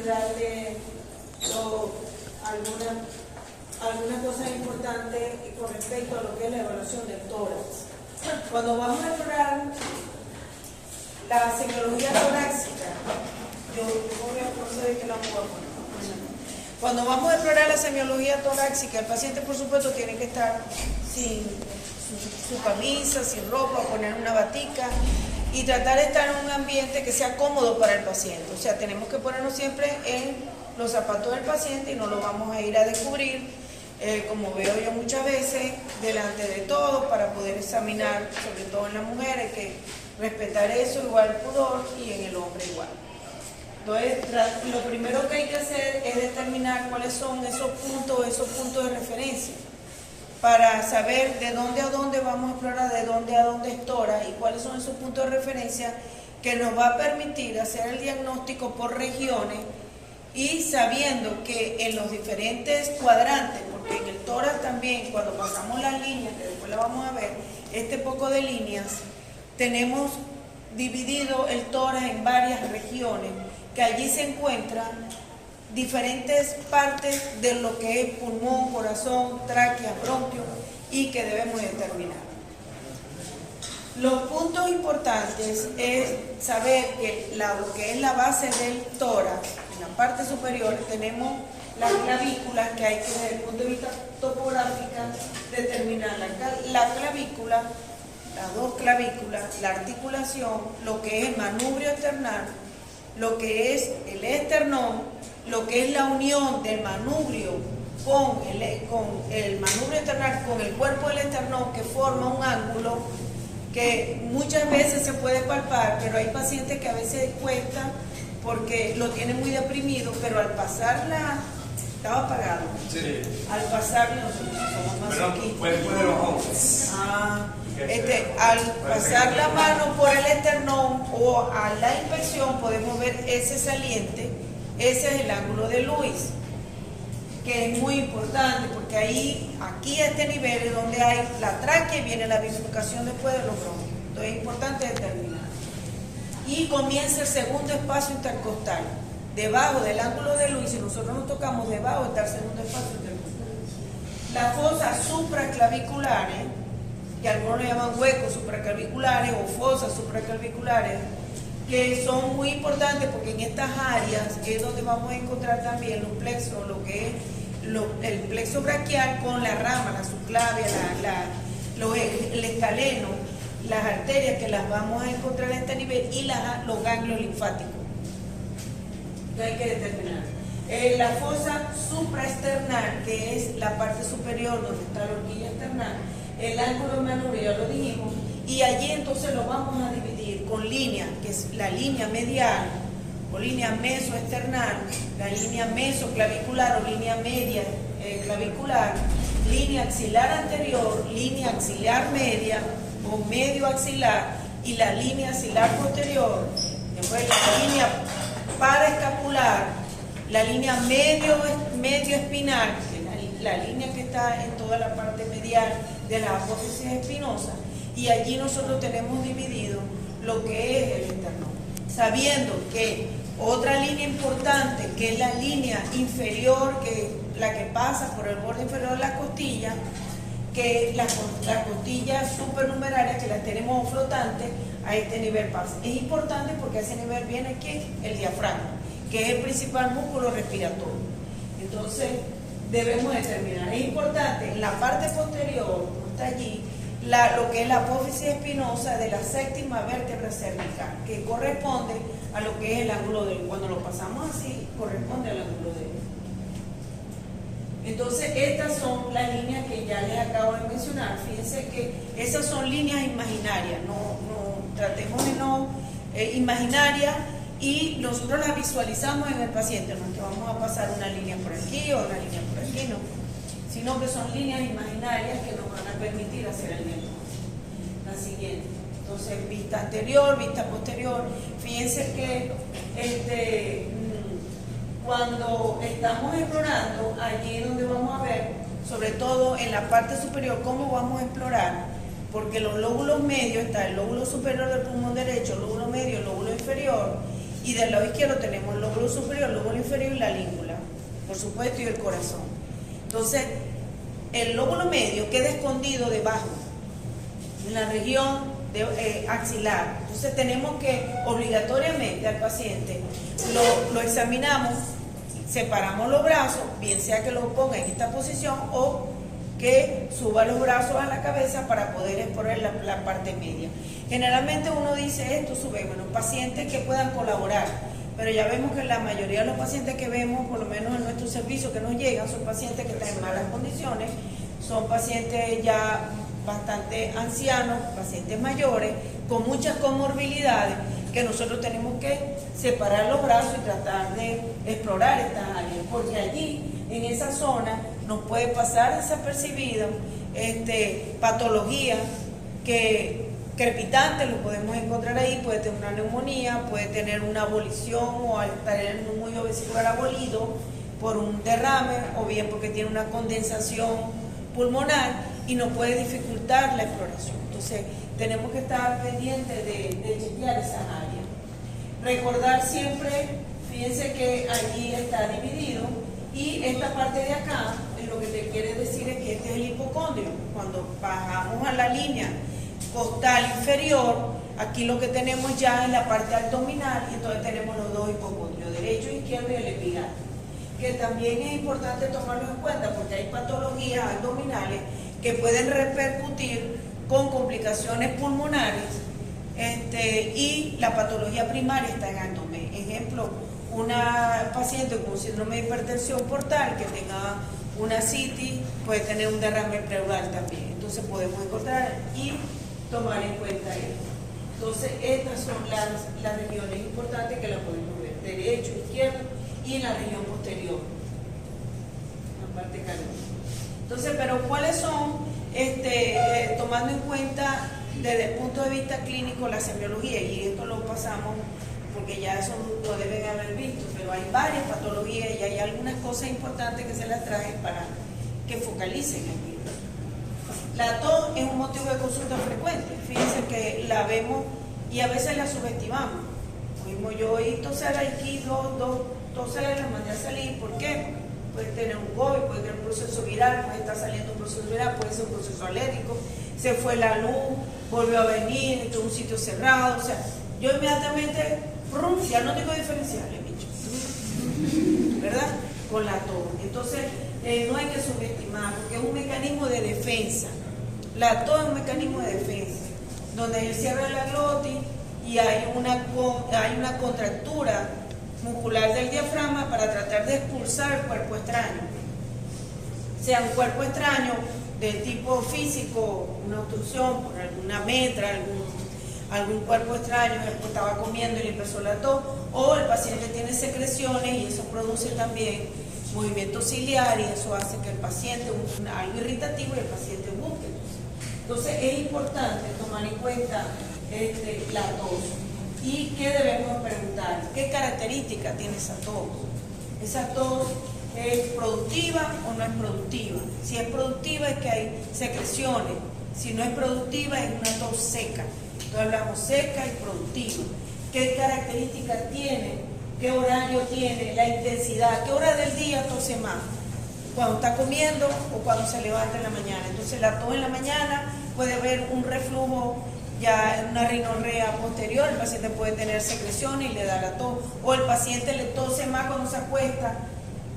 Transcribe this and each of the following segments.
darle algunas cosas importantes con respecto a lo que es la evaluación del tórax. Cuando vamos a explorar la semiología torácica, yo voy a proceder que la puedo poner. Cuando vamos a explorar la semiología torácica, el paciente por supuesto tiene que estar sin su camisa, sin ropa, poner una batica y tratar de estar en un ambiente que sea cómodo para el paciente. O sea, tenemos que ponernos siempre en los zapatos del paciente y no lo vamos a ir a descubrir, como veo yo muchas veces, delante de todos para poder examinar, sobre todo en la mujer, hay que respetar eso, igual el pudor, y en el hombre igual. Entonces, lo primero que hay que hacer es determinar cuáles son esos puntos de referencia, para saber de dónde a dónde vamos a explorar, de dónde a dónde es tórax y cuáles son esos puntos de referencia que nos va a permitir hacer el diagnóstico por regiones y sabiendo que en los diferentes cuadrantes, porque en el tórax también, cuando pasamos las líneas, que después la vamos a ver, este poco de líneas, tenemos dividido el tórax en varias regiones, que allí se encuentran diferentes partes de lo que es pulmón, corazón, tráquea, bronquio y que debemos determinar. Los puntos importantes es saber que lo que es la base del tórax, en la parte superior tenemos las clavículas que hay que desde el punto de vista topográfico determinar la clavícula, las dos clavículas, la articulación, lo que es el manubrio esternal, lo que es el esternón, lo que es la unión del manubrio con el manubrio esternal, con el cuerpo del esternón, que forma un ángulo que muchas veces se puede palpar, pero hay pacientes que a veces cuesta porque lo tienen muy deprimido, pero al pasarla, estaba apagado. Sí. Al pasarla, nosotros somos más aquí. Al pasar la mano por el esternón o a la inspección podemos ver ese saliente. Ese es el ángulo de Lewis, que es muy importante porque aquí a este nivel es donde hay la tráquea y viene la bifurcación después de los bronquios. Entonces es importante determinar. Y comienza el segundo espacio intercostal. Debajo del ángulo de Lewis, si nosotros nos tocamos debajo, está el segundo espacio intercostal. Las fosas supraclaviculares, que algunos le llaman huecos supraclaviculares o fosas supraclaviculares, que son muy importantes porque en estas áreas es donde vamos a encontrar también los plexos, lo que es el plexo braquial con la rama, la subclavia, el escaleno, las arterias que las vamos a encontrar a este nivel y los ganglios linfáticos. Que hay que determinar. La fosa supraesternal, que es la parte superior donde está la horquilla esternal, el ángulo manubrio, ya lo dijimos, y allí entonces lo vamos a dividir con líneas, que es la línea medial o línea mesoesternal, la línea mesoclavicular o línea media clavicular, línea axilar anterior, línea axilar media o medio axilar y la línea axilar posterior, después la línea paraescapular, la línea medio espinal, que es la línea que está en toda la parte medial de la apófisis espinosa. Y allí nosotros tenemos dividido lo que es el esternón, sabiendo que otra línea importante, que es la línea inferior, que la que pasa por el borde inferior de la costilla, que las costillas supernumerarias, que las tenemos flotantes, a este nivel pasa. Es importante porque a ese nivel viene ¿quién? El diafragma, que es el principal músculo respiratorio. Entonces, debemos determinar. Es importante, en la parte posterior, está allí, lo que es la apófisis espinosa de la séptima vértebra cervical, que corresponde a lo que es el ángulo de cuando lo pasamos así, corresponde al ángulo de Entonces, estas son las líneas que ya les acabo de mencionar. Fíjense que esas son líneas imaginarias, tratemos de no imaginarias, y nosotros las visualizamos en el paciente, no es que vamos a pasar una línea por aquí o una línea por aquí, no, sino que son líneas imaginarias que nos van a permitir hacer el diagnóstico. La siguiente. Entonces, vista anterior, vista posterior. Fíjense que cuando estamos explorando, allí es donde vamos a ver, sobre todo en la parte superior, cómo vamos a explorar, porque los lóbulos medios, está el lóbulo superior del pulmón derecho, el lóbulo medio, el lóbulo inferior, Y del lado izquierdo tenemos el lóbulo superior, el lóbulo inferior y la língula, por supuesto, y el corazón. Entonces, el lóbulo medio queda escondido debajo, en la región axilar. Entonces tenemos que obligatoriamente al paciente lo examinamos, separamos los brazos, bien sea que lo ponga en esta posición o que suba los brazos a la cabeza para poder exponer la parte media. Generalmente uno dice esto sube, bueno, pacientes que puedan colaborar, pero ya vemos que la mayoría de los pacientes que vemos, por lo menos en nuestro servicio que nos llegan, son pacientes que están en malas condiciones, son pacientes ya bastante ancianos, pacientes mayores, con muchas comorbilidades, que nosotros tenemos que separar los brazos y tratar de explorar estas áreas, porque allí, en esa zona, nos puede pasar desapercibido patologías crepitantes, lo podemos encontrar ahí, puede tener una neumonía, puede tener una abolición o tener el músculo vesicular abolido por un derrame o bien porque tiene una condensación pulmonar y nos puede dificultar la exploración. Entonces, tenemos que estar pendientes de chequear esas áreas. Recordar siempre, fíjense que allí está dividido y esta parte de acá, lo que te quiere decir es que este es el hipocondrio. Cuando bajamos a la línea costal inferior, aquí lo que tenemos ya es la parte abdominal y entonces tenemos los dos hipocondrios, derecho, izquierdo y el epigastrio, que también es importante tomarlo en cuenta porque hay patologías abdominales que pueden repercutir con complicaciones pulmonares y la patología primaria está en abdomen. Ejemplo, una paciente con síndrome de hipertensión portal que tenga una citis puede tener un derrame pleural también. Entonces podemos encontrar y tomar en cuenta esto. Entonces estas son las regiones importantes que las podemos ver, derecho, izquierdo y en la región posterior, la parte canosa. Entonces, pero ¿cuáles son, tomando en cuenta desde el punto de vista clínico la semiología? Y esto lo pasamos porque ya eso lo deben haber visto, pero hay varias patologías y hay algunas cosas importantes que se las traen para que focalicen aquí. La tos es un motivo de consulta frecuente. Fíjense que la vemos y a veces la subestimamos. Mismo yo oí toser aquí, dos toseres, las mandé a salir. ¿Por qué? Puede tener un COVID, puede tener un proceso viral, puede estar saliendo un proceso viral, puede ser un proceso alérgico, se fue la luz, volvió a venir, esto es un sitio cerrado. O sea, yo inmediatamente, diagnóstico diferencial, bicho, ¿verdad? Con la tos. Entonces, no hay que subestimar, porque es un mecanismo de defensa. La tos es un mecanismo de defensa, donde se cierra la glotis y hay una contractura muscular del diafragma para tratar de expulsar el cuerpo extraño. Sea un cuerpo extraño de tipo físico, una obstrucción por alguna metra, algún cuerpo extraño que estaba comiendo y le empezó la tos, o el paciente tiene secreciones y eso produce también movimiento ciliar y eso hace que el paciente busque algo irritativo y el paciente busque. Entonces es importante tomar en cuenta la tos. ¿Y qué debemos preguntar? ¿Qué características tiene esa tos? ¿Esa tos es productiva o no es productiva? Si es productiva es que hay secreciones, si no es productiva es una tos seca. Entonces hablamos seca y productiva. ¿Qué características tiene? ¿Qué horario tiene? La intensidad. ¿Qué hora del día tose más? Cuando está comiendo o cuando se levanta en la mañana. Entonces la tos en la mañana puede haber un reflujo, ya una rinorrea posterior, el paciente puede tener secreciones y le da la tos, o el paciente le tose más cuando se acuesta,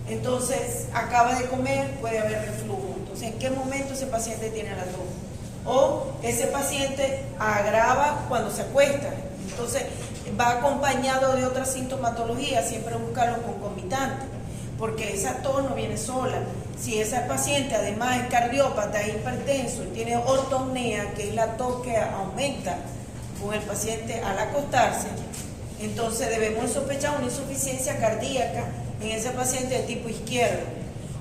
entonces acaba de comer, puede haber reflujo. Entonces, ¿en qué momento ese paciente tiene la tos? O ese paciente agrava cuando se acuesta, entonces va acompañado de otra sintomatología, siempre buscar los concomitantes, porque esa tos no viene sola. Si ese paciente además es cardiópata, es hipertenso y tiene ortopnea, que es la tos que aumenta con el paciente al acostarse, entonces debemos sospechar una insuficiencia cardíaca en ese paciente de tipo izquierdo.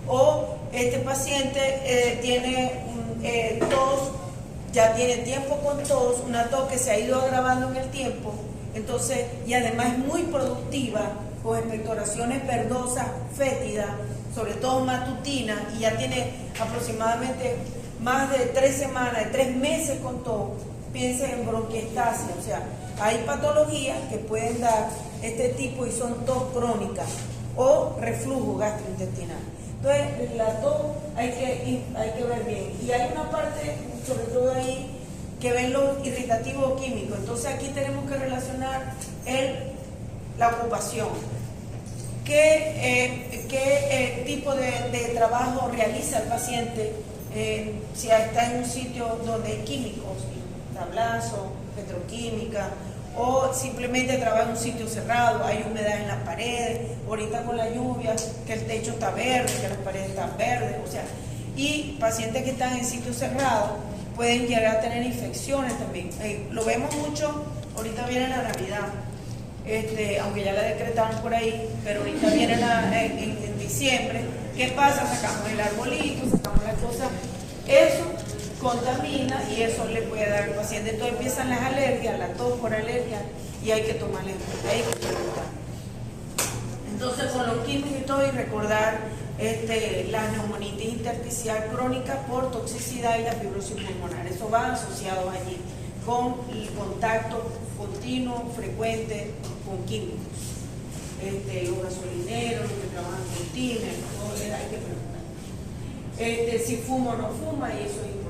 O este paciente tiene tos, ya tiene tiempo con tos, una tos que se ha ido agravando en el tiempo, entonces, y además es muy productiva, con expectoraciones verdosas, fétidas, sobre todo matutinas, y ya tiene aproximadamente más de 3 semanas, de 3 meses con tos. Piensen en bronquiectasia, o sea, hay patologías que pueden dar este tipo y son tos crónicas o reflujo gastrointestinal. Entonces, la tos hay que ver bien. Y hay una parte, sobre todo ahí, que ven los irritativos químicos. Entonces, aquí tenemos que relacionar la ocupación. ¿Qué tipo de trabajo realiza el paciente si está en un sitio donde hay químicos, tablazo, petroquímica, o simplemente trabaja en un sitio cerrado, hay humedad en las paredes, ahorita con la lluvia, que el techo está verde, que las paredes están verdes, o sea, y pacientes que están en sitios cerrados pueden llegar a tener infecciones también. Lo vemos mucho, ahorita viene la Navidad, aunque ya la decretaron por ahí, pero ahorita viene en diciembre. ¿Qué pasa? Sacamos el arbolito, sacamos las cosas, eso contamina y eso le puede dar al paciente. Entonces empiezan las alergias, la tos por alergia, y hay que tomarle en cuenta, hay que preguntar. Entonces, con los químicos y todo, y recordar la neumonitis intersticial crónica por toxicidad y la fibrosis pulmonar. Eso va asociado allí con el contacto continuo, frecuente con químicos. Los gasolineros, los que trabajan con tiner, todo eso hay que preguntar. Si fuma o no fuma, y eso es importante.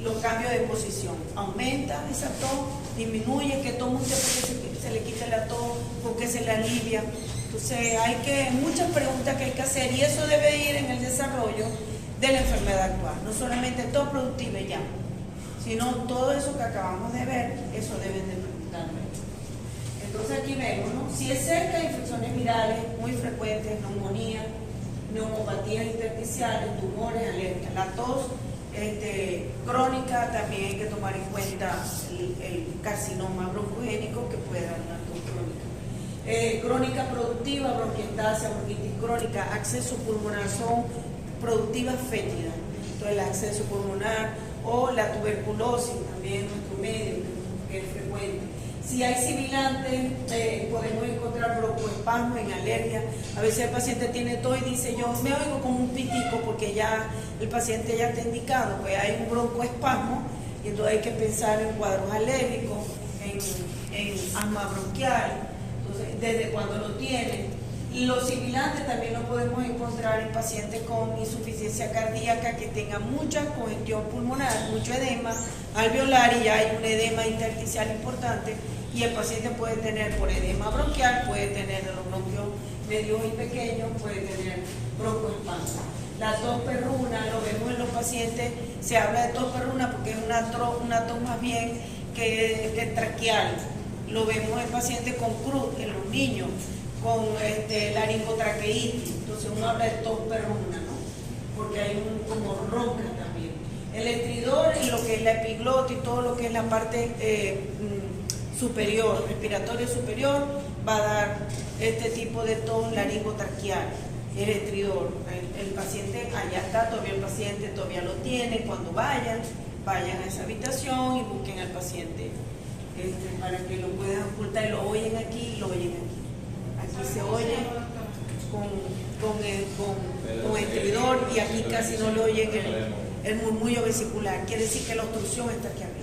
Los cambios de posición. Aumenta esa tos, disminuye, que toma usted porque se le quita la tos, porque se le alivia. Entonces hay muchas preguntas que hay que hacer, y eso debe ir en el desarrollo de la enfermedad actual. No solamente tos productiva y ya, sino todo eso que acabamos de ver, eso deben de preguntarme. Entonces aquí vemos, ¿no? Si es cerca de infecciones virales muy frecuentes, neumonía, neumopatías intersticiales, tumores, alergias. La tos crónica, también hay que tomar en cuenta el carcinoma broncogénico que puede dar una tos crónica. Crónica productiva, bronquiectasia, bronquitis crónica, acceso pulmonar, son productivas fétidas. Entonces el acceso pulmonar o la tuberculosis también en nuestro medio, que es frecuente. Si hay sibilantes, podemos encontrar broncoespasmo en alergia. A veces el paciente tiene tos y dice, yo me oigo como un pitico, porque ya el paciente ya está indicado, pues hay un broncoespasmo, y entonces hay que pensar en cuadros alérgicos, en asma bronquial, entonces desde cuando lo tienen. Los sibilantes también lo podemos encontrar en pacientes con insuficiencia cardíaca que tengan mucha congestión pulmonar, mucho edema alveolar, y ya hay un edema intersticial importante, y el paciente puede tener por edema bronquial, puede tener los bronquios medios y pequeños, puede tener broncoespasmo. La tos perruna, lo vemos en los pacientes, se habla de tos perruna porque es una tos más bien que traqueal. Lo vemos en pacientes con cruz, en los niños, con laringotraqueitis. Entonces uno habla de tos perruna, ¿no? Porque hay como ronca también. El estridor, y lo que es la epiglota y todo lo que es la parte superior, respiratorio superior, va a dar este tipo de tos laringotraqueal. El estridor, el paciente, allá está, todavía el paciente todavía lo tiene. Cuando vayan a esa habitación y busquen al paciente para que lo puedan ocultar, y lo oyen aquí y lo oyen aquí. Aquí se oye con estridor, y aquí casi no lo oyen el murmullo vesicular. Quiere decir que la obstrucción está aquí arriba.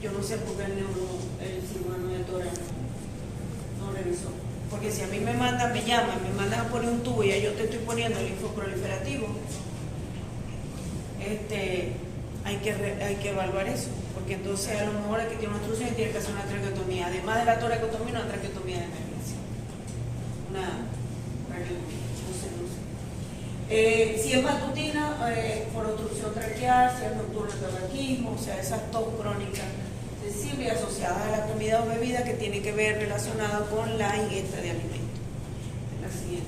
Yo no sé por qué el cirujano de tórax no revisó. Porque si a mí me mandan a poner un tubo, y yo te estoy poniendo el linfoproliferativo, hay que evaluar eso, porque entonces a lo mejor el que tiene una obstrucción y tiene que hacer una traqueotomía, además de la toracotomía, una traqueotomía de emergencia, una traqueotomía, no sé. Si es matutina, por obstrucción traqueal; si es nocturna, tabaquismo, o sea, esas tos crónicas sensibles asociadas a la comida o bebida, que tiene que ver relacionado con la ingesta de alimentos. La siguiente.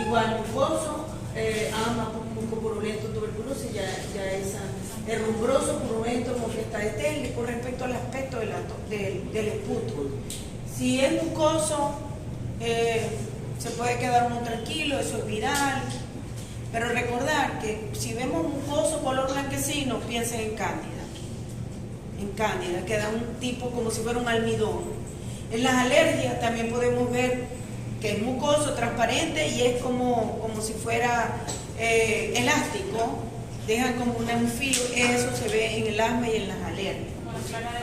Igual mucoso, ama mucopurulento, tuberculosis, ya esa. El rumbroso, purulento, molestadetel, con respecto al aspecto del esputo. Si es mucoso, se puede quedar uno tranquilo, eso es viral. Pero recordar que si vemos mucoso color blanquecino, piensen en cándida. En cándida, queda un tipo como si fuera un almidón. En las alergias también podemos ver que es mucoso, transparente, y es como si fuera elástico, deja como un filo. Eso se ve en el asma y en las alergias. Como clara de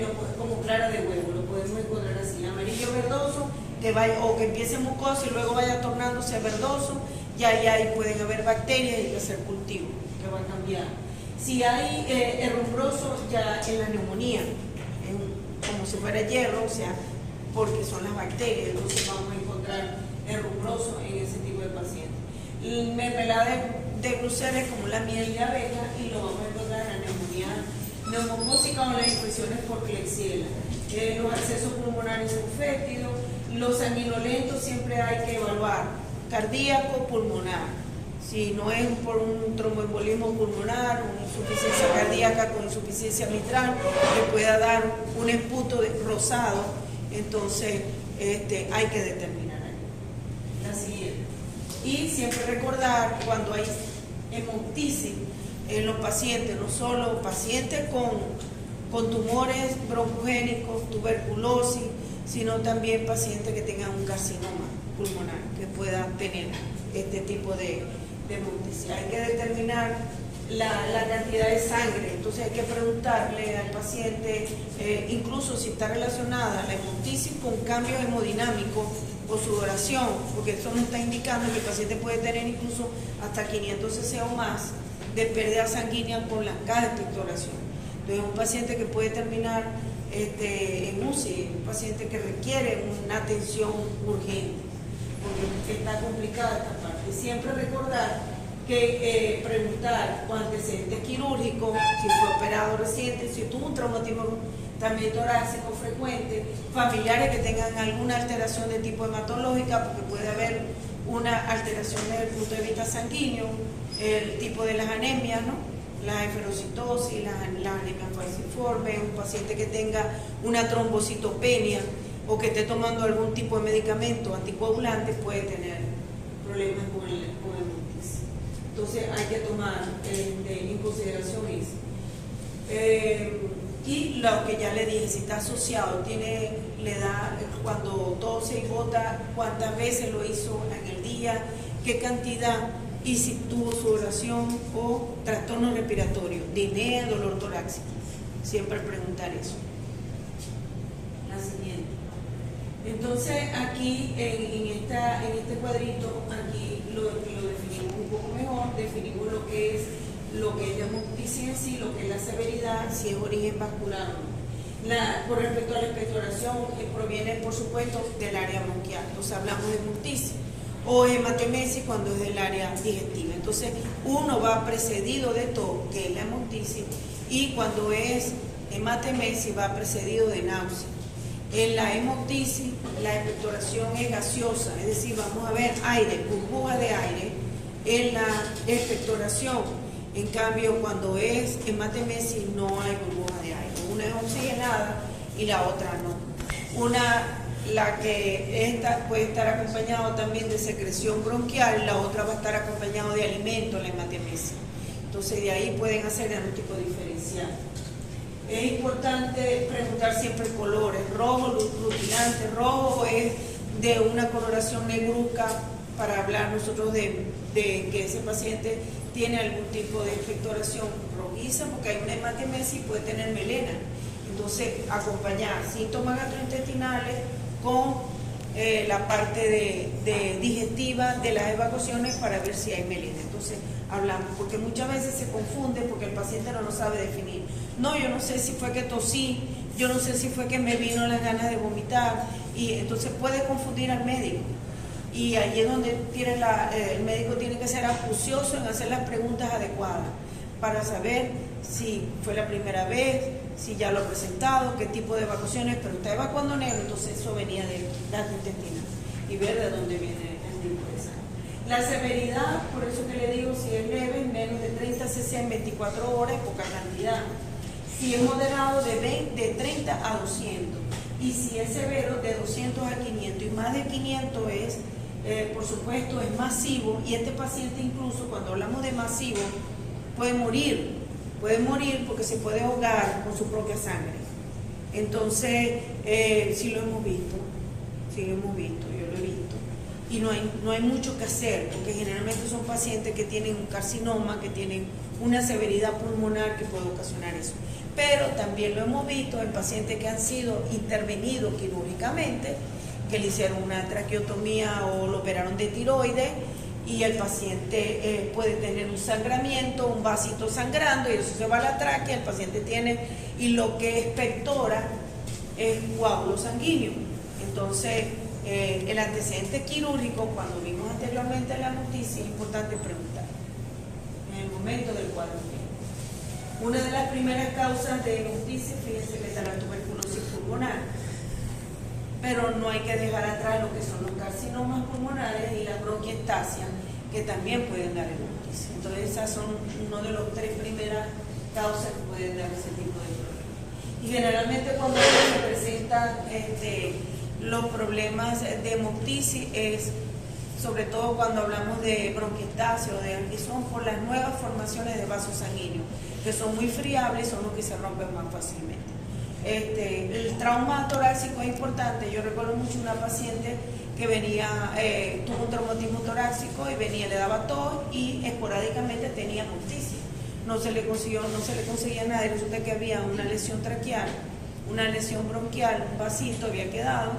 huevo. Como clara de huevo, lo podemos encontrar así. inicio verdoso, que vaya, o que empiece mucoso y luego vaya tornándose verdoso, ya ahí pueden haber bacterias y hay que hacer cultivo, que va a cambiar. Si hay herrumbroso, ya en la neumonía, como si fuera hierro, o sea, porque son las bacterias, entonces vamos a encontrar herrumbroso en ese tipo de pacientes. Mermelada de Bruselas como la miel de abeja, y lo vamos a encontrar en la neumonía neumocócica o las infecciones por Klebsiella. Los accesos pulmonares son fétidos, los sanguinolentos siempre hay que evaluar, cardíaco, pulmonar. Si no es por un tromboembolismo pulmonar, una insuficiencia cardíaca con insuficiencia mitral, que pueda dar un esputo rosado, entonces hay que determinar ahí. La siguiente. Y siempre recordar cuando hay hemoptisis en los pacientes, no solo pacientes con tumores broncogénicos, tuberculosis, sino también pacientes que tengan un carcinoma pulmonar, que puedan tener este tipo de hemoptisis. Hay que determinar la cantidad de sangre, entonces hay que preguntarle al paciente, incluso si está relacionada la hemoptisis con cambios hemodinámicos o sudoración, porque eso nos está indicando que el paciente puede tener incluso hasta 500 cc o más de pérdida sanguínea con la cada expectoración. Entonces un paciente que puede terminar en UCI, un paciente que requiere una atención urgente, porque está complicada esta parte. Siempre recordar que preguntar con antecedentes quirúrgicos, si fue operado reciente, si tuvo un traumatismo también torácico frecuente, familiares que tengan alguna alteración de tipo hematológica, porque puede haber una alteración desde el punto de vista sanguíneo, el tipo de las anemias, ¿no? La eferocitosis, la anemia falciforme, un paciente que tenga una trombocitopenia o que esté tomando algún tipo de medicamento anticoagulante puede tener problemas con hemoptisis. Entonces hay que tomar en consideración eso. Y lo que ya le dije, si está asociado, le da cuando tose y bota, cuántas veces lo hizo en el día, qué cantidad, y si tuvo sudoración o trastorno respiratorio, disnea, dolor torácico. Siempre preguntar eso. La siguiente. Entonces aquí en este cuadrito, aquí lo definimos un poco mejor, definimos lo que es la hemoptisis en sí, lo que es la severidad, si es origen vascular o no. Con respecto a la expectoración, proviene por supuesto del área bronquial, entonces hablamos de hemoptisis, o hematemesis cuando es del área digestiva. Entonces uno va precedido de todo, que es la hemoptisis, y cuando es hematemesis va precedido de náusea. En la hemoptisis la expectoración es gaseosa, es decir, vamos a ver aire, burbuja de aire en la expectoración. En cambio, cuando es hematemesis no hay burbuja de aire. Una es oxigenada y la otra no. Esta puede estar acompañada también de secreción bronquial, la otra va a estar acompañada de alimento, la hematemesis. Entonces de ahí pueden hacer diagnóstico diferencial. Es importante preguntar siempre colores. Rojo, rutilante. Rojo es de una coloración negruzca para hablar nosotros de que ese paciente tiene algún tipo de expectoración rojiza, porque hay una hematemesis y puede tener melena. Entonces, acompañar síntomas gastrointestinales con la parte de digestiva de las evacuaciones para ver si hay melena. Entonces, hablamos, porque muchas veces se confunde porque el paciente no lo sabe definir. No, yo no sé si fue que tosí, yo no sé si fue que me vino las ganas de vomitar, y entonces puede confundir al médico. Y allí es donde el médico tiene que ser acucioso en hacer las preguntas adecuadas para saber si fue la primera vez, si ya lo ha presentado, qué tipo de evacuaciones, pero está evacuando negro, entonces eso venía de gastrointestinal, y ver de dónde viene el tipo de sangre. La severidad, por eso que le digo, si es leve, menos de 30 cc en 24 horas, poca cantidad. Si es moderado, de 30 a 200. Y si es severo, de 200 a 500. Y más de 500 es, por supuesto, es masivo. Y este paciente incluso, cuando hablamos de masivo, puede morir porque se puede ahogar con su propia sangre. Entonces, sí lo hemos visto, yo lo he visto. y no hay mucho que hacer, porque generalmente son pacientes que tienen un carcinoma, que tienen una severidad pulmonar que puede ocasionar eso. Pero también lo hemos visto en pacientes que han sido intervenidos quirúrgicamente, que le hicieron una traqueotomía o lo operaron de tiroides, y el paciente puede tener un sangramiento, un vasito sangrando, y eso se va a la tráquea, el paciente tiene, y lo que expectora es coágulo sanguíneo. Entonces, el antecedente quirúrgico, cuando vimos anteriormente la noticia, es importante preguntar en el momento del cuadro clínico. Una de las primeras causas de noticia, fíjense que está la tuberculosis pulmonar, pero no hay que dejar atrás lo que son los carcinomas pulmonares y la bronquiectasia, que también pueden dar noticia. Entonces, esas son una de las 3 primeras causas que pueden dar ese tipo de problemas. Y generalmente cuando se presentan los problemas de hemoptisis es sobre todo cuando hablamos de bronquiectasia o de son por las nuevas formaciones de vasos sanguíneos, que son muy friables, son los que se rompen más fácilmente. El trauma torácico es importante. Yo recuerdo mucho una paciente que venía, tuvo un traumatismo torácico y venía, le daba tos y esporádicamente tenía hemoptisis. No se le conseguía nada, y resulta que había una lesión traqueal, una lesión bronquial, un vasito había quedado,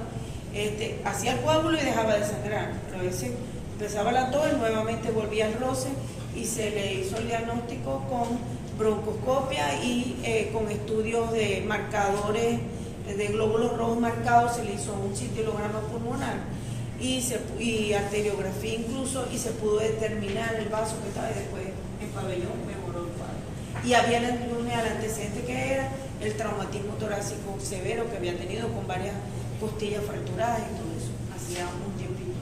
hacía el coágulo y dejaba de sangrar, pero a veces empezaba la tos y nuevamente volvía al roce, y se le hizo el diagnóstico con broncoscopia y con estudios de marcadores de glóbulos rojos marcados, se le hizo un cintilograma pulmonar y arteriografía incluso, y se pudo determinar el vaso que estaba, y después en pabellón mejoró el cuadro. Y había el antecedente que era el traumatismo torácico severo que había tenido con varias costillas fracturadas y todo eso, hacía un tiempito.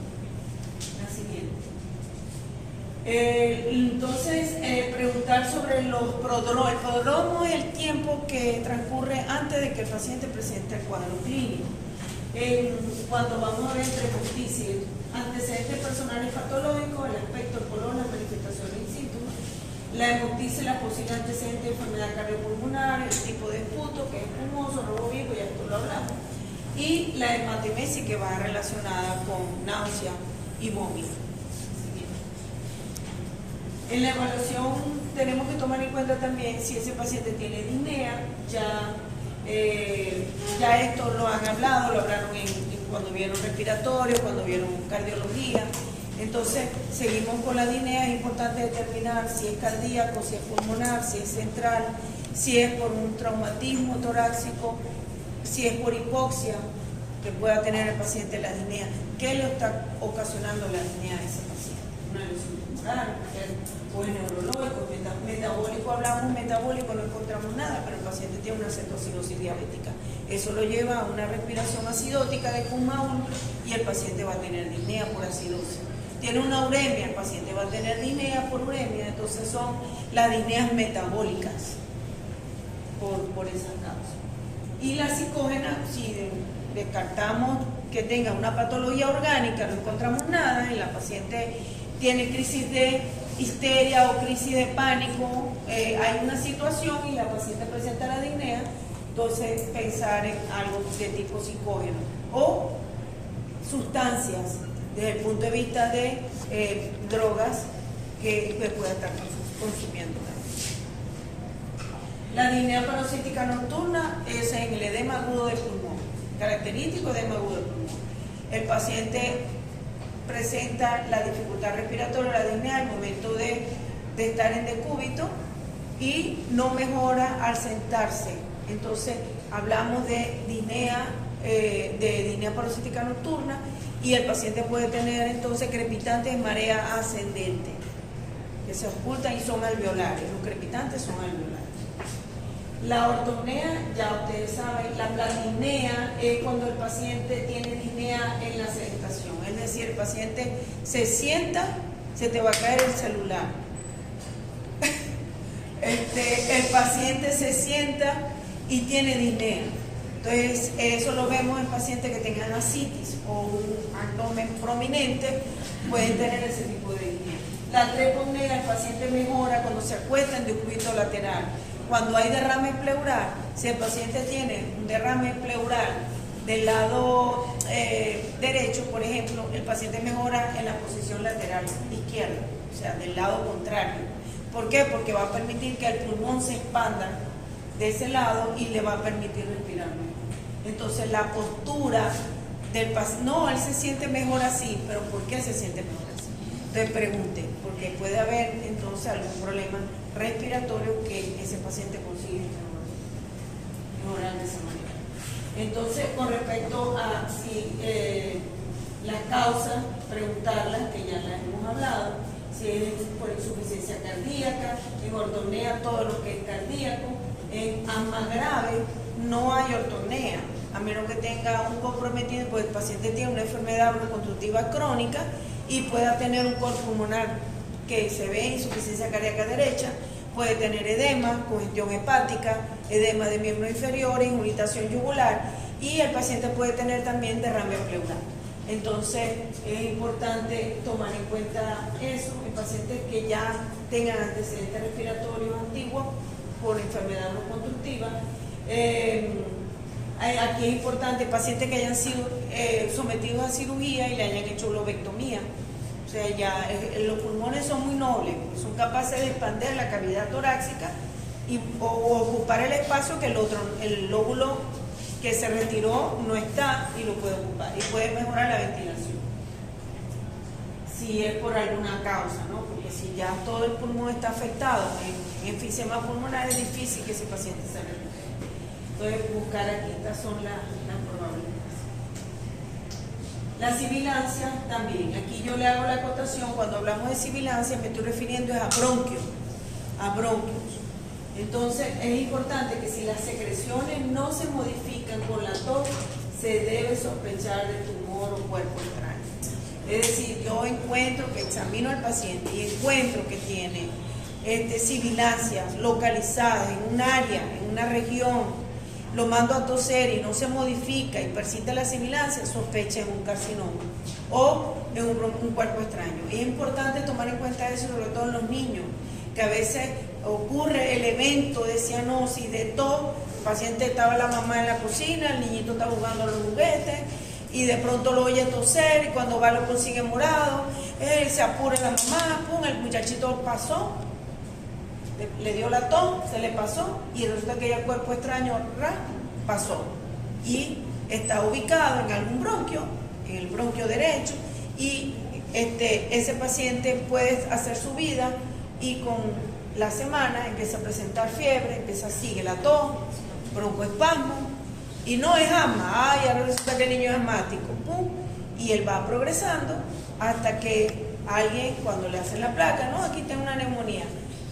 La siguiente. Entonces, preguntar sobre los prodromos. El prodromo es el tiempo que transcurre antes de que el paciente presente el cuadro clínico. Cuando vamos a ver entre hemoptisis, antecedentes personales patológicos, el aspecto, el color, las manifestaciones y síntomas, la hemoptisis, la posible antecedente de enfermedad cardiopulmonar, el tipo de esputo, que es espumoso, rojo vivo, ya esto lo hablamos, y la hematemesis, que va relacionada con náusea y vómito. En la evaluación tenemos que tomar en cuenta también si ese paciente tiene disnea. Ya esto lo han hablado, lo hablaron cuando vieron respiratorio, cuando vieron cardiología. Entonces, seguimos con la disnea. Es importante determinar si es cardíaco, si es pulmonar, si es central, si es por un traumatismo torácico, si es por hipoxia que pueda tener el paciente la disnea. ¿Qué le está ocasionando la disnea a ese paciente? Una lesión tumoral, o es neurológico, metabólico. Hablamos metabólico, no encontramos nada, pero el paciente tiene una cetocidosis diabética. Eso lo lleva a una respiración acidótica de pulmón y el paciente va a tener disnea por acidosis. Tiene una uremia, el paciente va a tener disnea por uremia. Entonces son las disneas metabólicas por esas causas. Y la psicógena, si descartamos que tenga una patología orgánica, no encontramos nada, y la paciente tiene crisis de histeria o crisis de pánico, hay una situación y la paciente presenta la disnea, entonces pensar en algo de tipo psicógeno o sustancias desde el punto de vista de drogas que pueda estar consumiendo. La disnea paroxística nocturna es en el edema agudo del pulmón, característico edema agudo del pulmón. El paciente presenta la dificultad respiratoria, la disnea al momento de estar en decúbito y no mejora al sentarse. Entonces hablamos de disnea paroxística nocturna, y el paciente puede tener entonces crepitantes en marea ascendente que se ocultan y son alveolares. Los crepitantes son alveolares. La ortopnea, ya ustedes saben, la platipnea es cuando el paciente tiene disnea en la sentación, es decir, el paciente se sienta, se te va a caer el celular. El paciente se sienta y tiene disnea. Entonces, eso lo vemos en pacientes que tengan ascitis o un abdomen prominente, pueden tener ese tipo de disnea. La trepopnea, el paciente mejora cuando se acuesta en decúbito lateral. Cuando hay derrame pleural, si el paciente tiene un derrame pleural del lado derecho, por ejemplo, el paciente mejora en la posición lateral izquierda, o sea, del lado contrario. ¿Por qué? Porque va a permitir que el pulmón se expanda de ese lado y le va a permitir respirar mejor. Entonces, la postura del paciente, no, él se siente mejor así, pero ¿por qué se siente mejor así? Entonces, pregunte, porque puede haber entonces algún problema respiratorio que ese paciente consigue mejorar de esa manera. Entonces, con respecto a si las causas, preguntarlas, que ya las hemos hablado, si es por insuficiencia cardíaca, en ortopnea todo lo que es cardíaco, en asma grave no hay ortopnea, a menos que tenga un comprometido, pues el paciente tiene una enfermedad broncoconstructiva crónica y pueda tener un cor pulmonar que se ve insuficiencia cardíaca derecha, puede tener edema, congestión hepática, edema de miembros inferiores, irritación yugular, y el paciente puede tener también derrame pleural. Entonces es importante tomar en cuenta eso en pacientes que ya tengan antecedentes respiratorios antiguos por enfermedad broncoconstructiva. Aquí es importante pacientes que hayan sido sometidos a cirugía y le hayan hecho lobectomía. O sea, ya los pulmones son muy nobles, son capaces de expandir la cavidad torácica o ocupar el espacio que el lóbulo que se retiró no está y lo puede ocupar y puede mejorar la ventilación. Si es por alguna causa, ¿no? Porque si ya todo el pulmón está afectado en enfisema pulmonar, es difícil que ese paciente se recupere. Entonces, buscar aquí, estas son las probabilidades. La sibilancia también. Aquí yo le hago la acotación, cuando hablamos de sibilancia me estoy refiriendo a bronquios. Entonces es importante que si las secreciones no se modifican con la tos, se debe sospechar de tumor o cuerpo extraño. Es decir, yo encuentro que examino al paciente y encuentro que tiene sibilancias localizadas en un área, en una región, lo mando a toser y no se modifica y persiste la sibilancia, sospecha en un carcinoma o en un cuerpo extraño. Es importante tomar en cuenta eso, sobre todo en los niños, que a veces ocurre el evento de cianosis, de tos, el paciente estaba la mamá en la cocina, el niñito está jugando a los juguetes y de pronto lo oye toser y cuando va lo consigue morado, él se apura la mamá, pum, el muchachito pasó, le dio la tos, se le pasó y resulta que ya el cuerpo extraño pasó y está ubicado en algún bronquio, en el bronquio derecho, y ese paciente puede hacer su vida y con la semana empieza a presentar fiebre, sigue la tos, broncoespasmo, y no es asma, ahora resulta que el niño es asmático, pum, y él va progresando hasta que alguien, cuando le hacen la placa, no, aquí tiene una neumonía,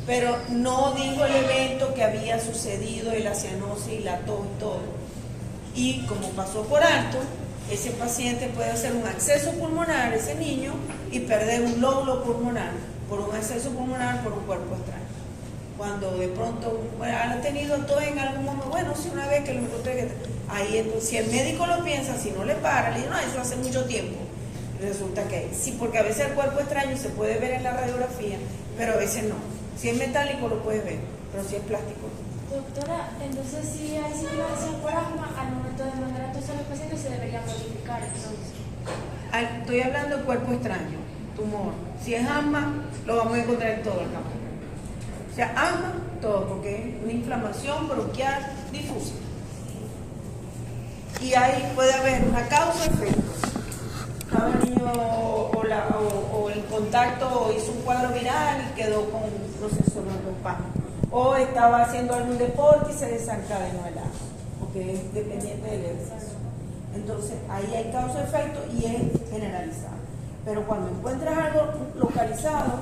pero no dijo el evento que había sucedido y la cianosis y la tos y todo. Y como pasó por alto, ese paciente puede hacer un acceso pulmonar, ese niño, y perder un lóbulo pulmonar por un acceso pulmonar por un cuerpo extraño. Cuando de pronto han tenido tos en algún momento, bueno, si una vez que lo encontré, ahí entonces, si el médico lo piensa, si no le para, le dice, no, eso hace mucho tiempo. Resulta que sí, porque a veces el cuerpo extraño se puede ver en la radiografía, pero a veces no. Si es metálico lo puedes ver, pero si es plástico no. Doctora, entonces si hay sibilancia por asma, al momento de mandar a todos los pacientes se debería modificar entonces. Estoy hablando de cuerpo extraño, tumor. Si es asma, lo vamos a encontrar en todo el campo. O sea, asma, todo, porque es una inflamación bronquial difusa. Y ahí puede haber una causa-efecto. Estaba el niño o el contacto hizo un cuadro viral y quedó con un proceso broncoespasmo. O estaba haciendo algún deporte y se desencadenó el asma, porque es dependiente del exceso. Entonces, ahí hay causa-efecto y es generalizado. Pero cuando encuentras algo localizado,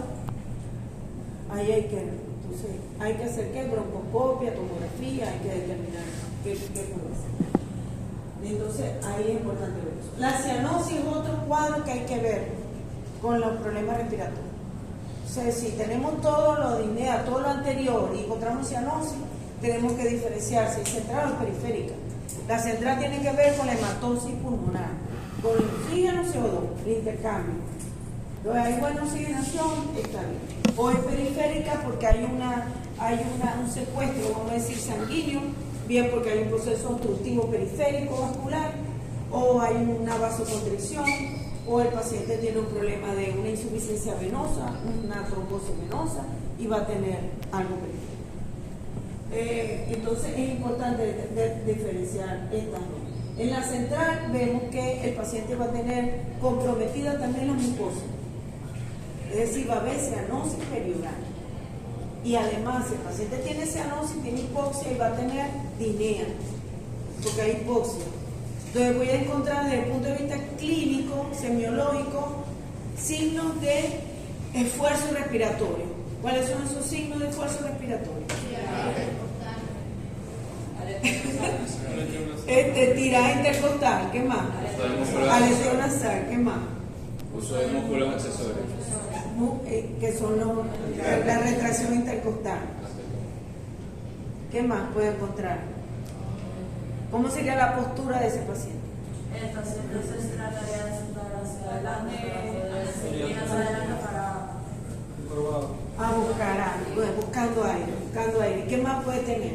ahí hay que hacer ¿qué? Broncoscopia, tomografía, hay que determinar qué puede ser. Entonces, ahí es importante ver eso. La cianosis es otro cuadro que hay que ver con los problemas respiratorios. O sea, si tenemos todo lo de INEA, todo lo anterior y encontramos cianosis, tenemos que diferenciar si es central o periférica. La central tiene que ver con la hematosis pulmonar, con el oxígeno CO2, el intercambio. Entonces hay buena oxigenación, está bien. O es periférica porque hay un secuestro, vamos a decir, sanguíneo, bien porque hay un proceso obstructivo periférico vascular, o hay una vasoconstricción, o el paciente tiene un problema de una insuficiencia venosa, una trombosis venosa, y va a tener algo periférico. Entonces es importante diferenciar estas dos. En la central vemos que el paciente va a tener comprometida también la mucosa, es decir, va a haber cianosis perioral. Y además, si el paciente tiene cianosis, tiene hipoxia y va a tener dinea, porque hay hipoxia. Entonces voy a encontrar desde el punto de vista clínico, semiológico, signos de esfuerzo respiratorio. ¿Cuáles son esos signos de esfuerzo respiratorio? Tirada intercostal, ¿qué más? Aleteo nasal, ¿qué más? Uso de músculos accesorios. Que son la retracción intercostal. ¿Qué más puede encontrar? ¿Cómo sería la postura de ese paciente? El paciente se trataría de sentar hacia adelante, hacia adelante para buscar algo, buscando aire. ¿Qué más puede tener?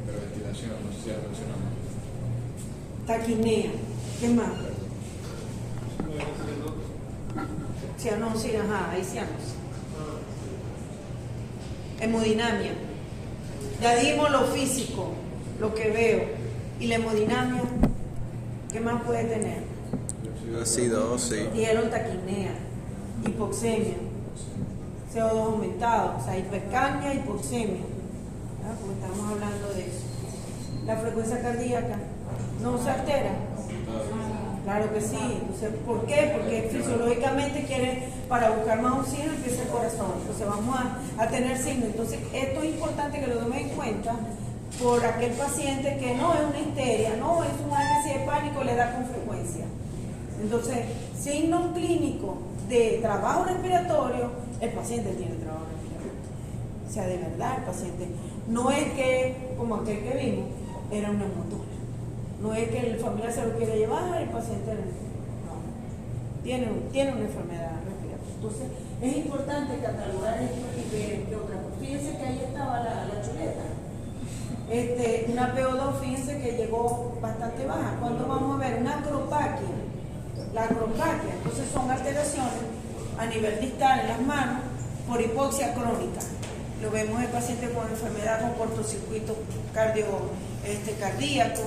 Hiperventilación, no sé si ya mencionamos. Taquinea. ¿Qué más? Cianosis, hay cianosis. Hemodinamia. Ya dimos lo físico, lo que veo. ¿Y la hemodinamia? ¿Qué más puede tener? Acidosis. Dijeron taquinea, hipoxemia, CO2 aumentado, o sea, hipercapnia, hipoxemia. ¿Verdad? Porque estamos hablando de eso. La frecuencia cardíaca no se altera. Claro que sí. Entonces, ¿por qué? Porque fisiológicamente quiere, para buscar más oxígeno, empieza el corazón. Entonces vamos a tener signos. Entonces, esto es importante que lo tomen en cuenta por aquel paciente que no es una histeria, no es una crisis de pánico, le da con frecuencia. Entonces, signos clínicos de trabajo respiratorio, el paciente tiene trabajo respiratorio. O sea, de verdad, el paciente no es que, como aquel que vimos, era una hemotura. No es que el familiar se lo quiere llevar, el paciente no. Tiene una enfermedad respiratoria. Entonces, es importante catalogar esto y ver qué otra cosa. Fíjense que ahí estaba la chuleta. Una PO2, fíjense que llegó bastante baja. ¿Cuándo vamos a ver? Una acropaquia. La acropaquia, entonces son alteraciones a nivel distal en las manos por hipoxia crónica. Lo vemos en pacientes con enfermedad con cortocircuito cardíaco,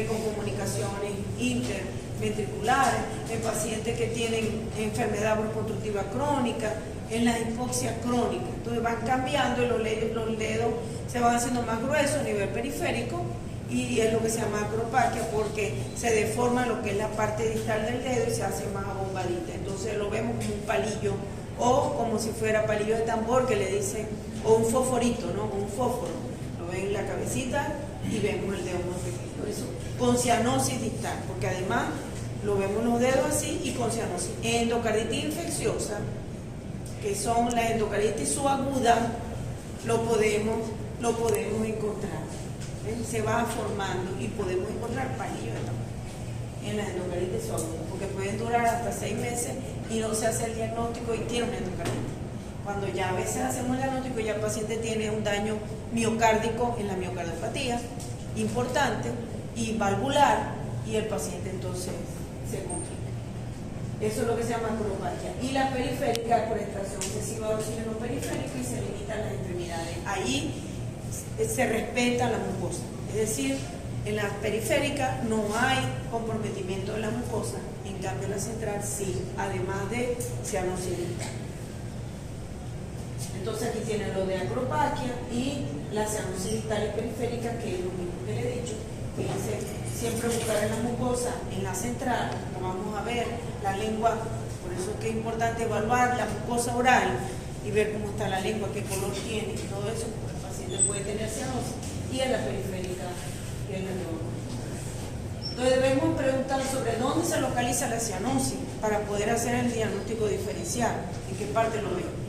con comunicaciones interventriculares, en pacientes que tienen enfermedad broncoobstructiva crónica, en la hipoxia crónica. Entonces van cambiando y los dedos se van haciendo más gruesos a nivel periférico y es lo que se llama acropaquia porque se deforma lo que es la parte distal del dedo y se hace más abombadita. Entonces lo vemos como un palillo o como si fuera palillo de tambor que le dicen, o un fosforito, ¿no? Un fósforo. Lo ven en la cabecita y vemos el dedo más pequeño. Eso con cianosis distal, porque además lo vemos los dedos así y con cianosis. Endocarditis infecciosa, que son la endocarditis subaguda, lo podemos encontrar. Se va formando y podemos encontrar palillos de tambor en la endocarditis subaguda, porque pueden durar hasta 6 meses y no se hace el diagnóstico y tiene una endocarditis. Cuando ya a veces hacemos el diagnóstico, ya el paciente tiene un daño miocárdico en la miocardiopatía importante y valvular, y el paciente entonces se complica. Eso es lo que se llama acropaquia. Y la periférica por extracción excesiva de oxígeno periférico y se limitan las extremidades. Ahí se respeta la mucosa. Es decir, en la periférica no hay comprometimiento de la mucosa, en cambio en la central sí, además de cianosis distal. Entonces aquí tienen lo de acropaquia y la cianosis distal y periférica, que es lo mismo que le he dicho. Fíjense, siempre buscar en la mucosa, en la central, como vamos a ver, la lengua, por eso es que es importante evaluar la mucosa oral y ver cómo está la lengua, qué color tiene y todo eso, porque el paciente puede tener cianosis, y en la periférica, que es la neurona. Entonces debemos preguntar sobre dónde se localiza la cianosis para poder hacer el diagnóstico diferencial, en qué parte lo veo.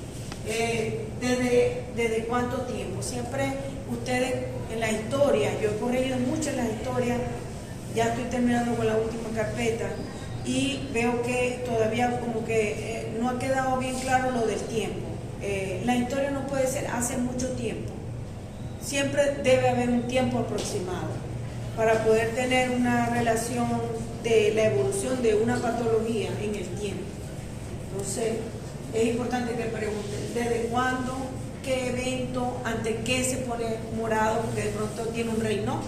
¿Desde cuánto tiempo? Siempre ustedes en la historia, yo he corregido mucho en las historias, ya estoy terminando con la última carpeta y veo que todavía como que no ha quedado bien claro lo del tiempo. La historia no puede ser hace mucho tiempo, siempre debe haber un tiempo aproximado para poder tener una relación de la evolución de una patología en el tiempo. Entonces, es importante que pregunten desde cuándo, qué evento, ante qué se pone morado, porque de pronto tiene un reino,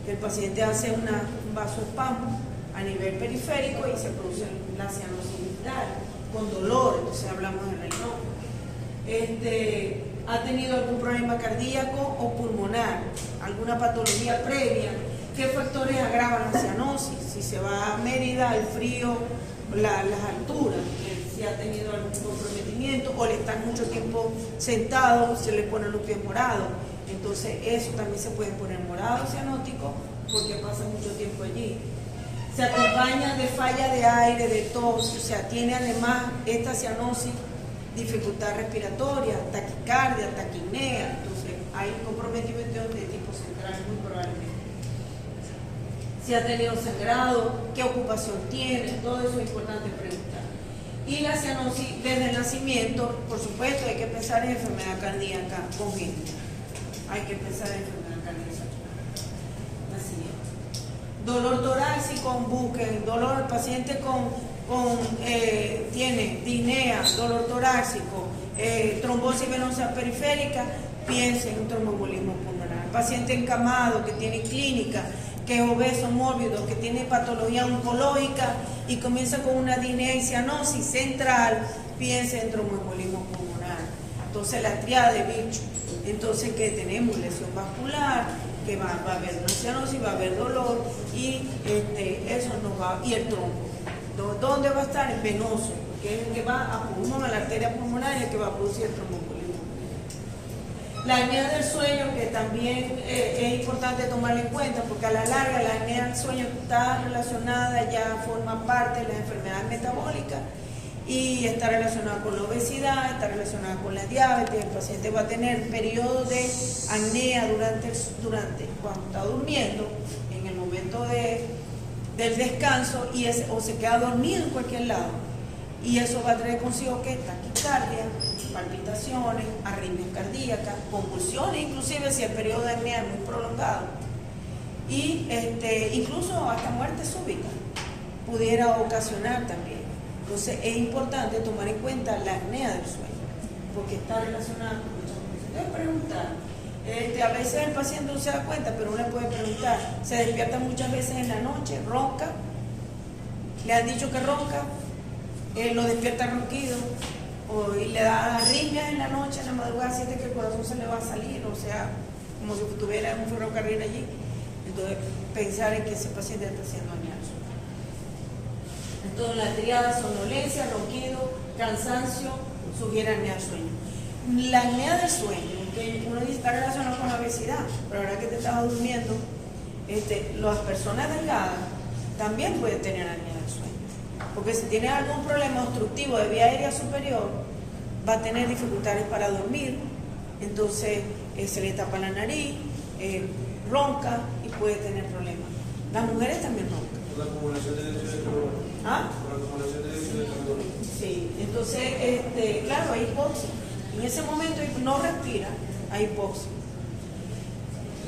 el paciente hace un vasoespasmo a nivel periférico y se produce la cianosis vital con dolor, entonces hablamos de reino. ¿Ha tenido algún problema cardíaco o pulmonar? ¿Alguna patología previa? ¿Qué factores agravan la cianosis? Si se va a Mérida, el frío, las alturas, si ha tenido algún comprometimiento o le están mucho tiempo sentado, se le ponen los pies morados. Entonces eso también se puede poner morado cianótico porque pasa mucho tiempo allí. Se acompaña de falla de aire, de tos, o sea, tiene además esta cianosis dificultad respiratoria, taquicardia, taquipnea, entonces hay comprometimiento de tipo central muy probablemente. Si ha tenido sangrado, qué ocupación tiene, todo eso es importante preguntar. Y la cianosis desde el nacimiento, por supuesto, hay que pensar en enfermedad cardíaca congénita. Hay que pensar en enfermedad cardíaca. Así es. Dolor torácico, busquen dolor, el paciente tiene disnea, dolor torácico, trombosis venosa periférica, piensa en un tromboembolismo pulmonar. Paciente encamado que tiene clínica, que es obeso mórbido, que tiene patología oncológica y comienza con una disnea y cianosis central, piensa en tromboembolismo pulmonar. Entonces la triada de bicho. Entonces que tenemos lesión vascular, que va a haber una cianosis, va a haber dolor y eso nos va, y el trombo. ¿Dónde va a estar? El venoso, que es el que va a pulmón, a la arteria pulmonar y el que va a producir el tromboembolismo. La apnea del sueño, que también es importante tomarla en cuenta, porque a la larga la apnea del sueño está relacionada, ya forma parte de las enfermedades metabólicas y está relacionada con la obesidad, está relacionada con la diabetes. El paciente va a tener periodos de apnea durante cuando está durmiendo, en el momento del descanso, o se queda dormido en cualquier lado, y eso va a traer consigo que taquicardia, palpitaciones, arritmias cardíacas, convulsiones, inclusive si el periodo de apnea es muy prolongado, y incluso hasta muerte súbita pudiera ocasionar también. Entonces es importante tomar en cuenta la apnea del sueño, porque está relacionada con muchas cosas. Debe preguntar. A veces el paciente no se da cuenta, pero uno le puede preguntar. Se despierta muchas veces en la noche, ronca. Le han dicho que ronca, lo despierta ronquido, y le da arritmias en la noche, en la madrugada siente que el corazón se le va a salir, o sea, como si tuviera un ferrocarril allí. Entonces, pensar en que ese paciente está haciendo apnea del sueño. Entonces, la triada, somnolencia, ronquido, cansancio, sugiere apnea del sueño. La apnea del sueño, que uno dice está relacionado con la obesidad, pero ahora que te estabas durmiendo, las personas delgadas también pueden tener apnea del sueño, porque si tiene algún problema obstructivo de vía aérea superior, va a tener dificultades para dormir, entonces se le tapa la nariz, ronca y puede tener problemas. Las mujeres también roncan. La acumulación de dióxido de carbono. ¿Ah? La acumulación de dióxido de carbono. Sí, entonces, claro, hay hipoxia. En ese momento no respira, hay hipoxia.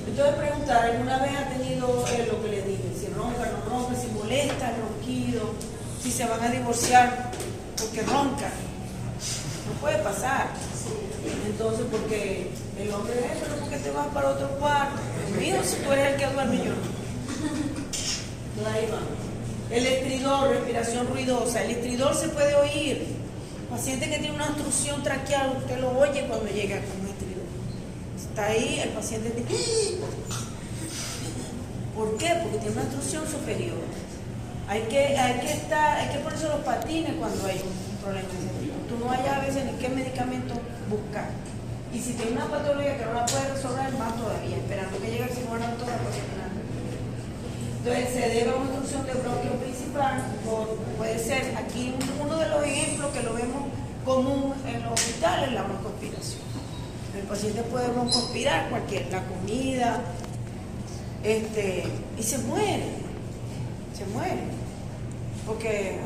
Entonces preguntar, ¿alguna vez ha tenido lo que le dije? Si ronca, no ronca, si molesta el ronquido, si se van a divorciar porque ronca. No puede pasar. Entonces, porque el hombre es, pero porque te vas para otro cuarto. Mío, si tú eres el que duerme, yo no. Ahí va. El estridor, respiración ruidosa. El estridor se puede oír. Paciente que tiene una obstrucción traqueal, usted lo oye cuando llega con un estridor. Está ahí, el paciente dice, ¿por qué? Porque tiene una obstrucción superior. Hay que ponerse los patines cuando hay un problema de ese tipo. Tú no hayas a veces ni qué medicamento buscar. Y si tiene una patología que no la puede resolver, más todavía, esperando que llegue el cirujano toda la cosa. Entonces se debe a una obstrucción de bronquio principal, puede ser aquí uno de los ejemplos que lo vemos común en los hospitales, la broncoaspiración. El paciente puede broncoaspirar la comida, y se muere, porque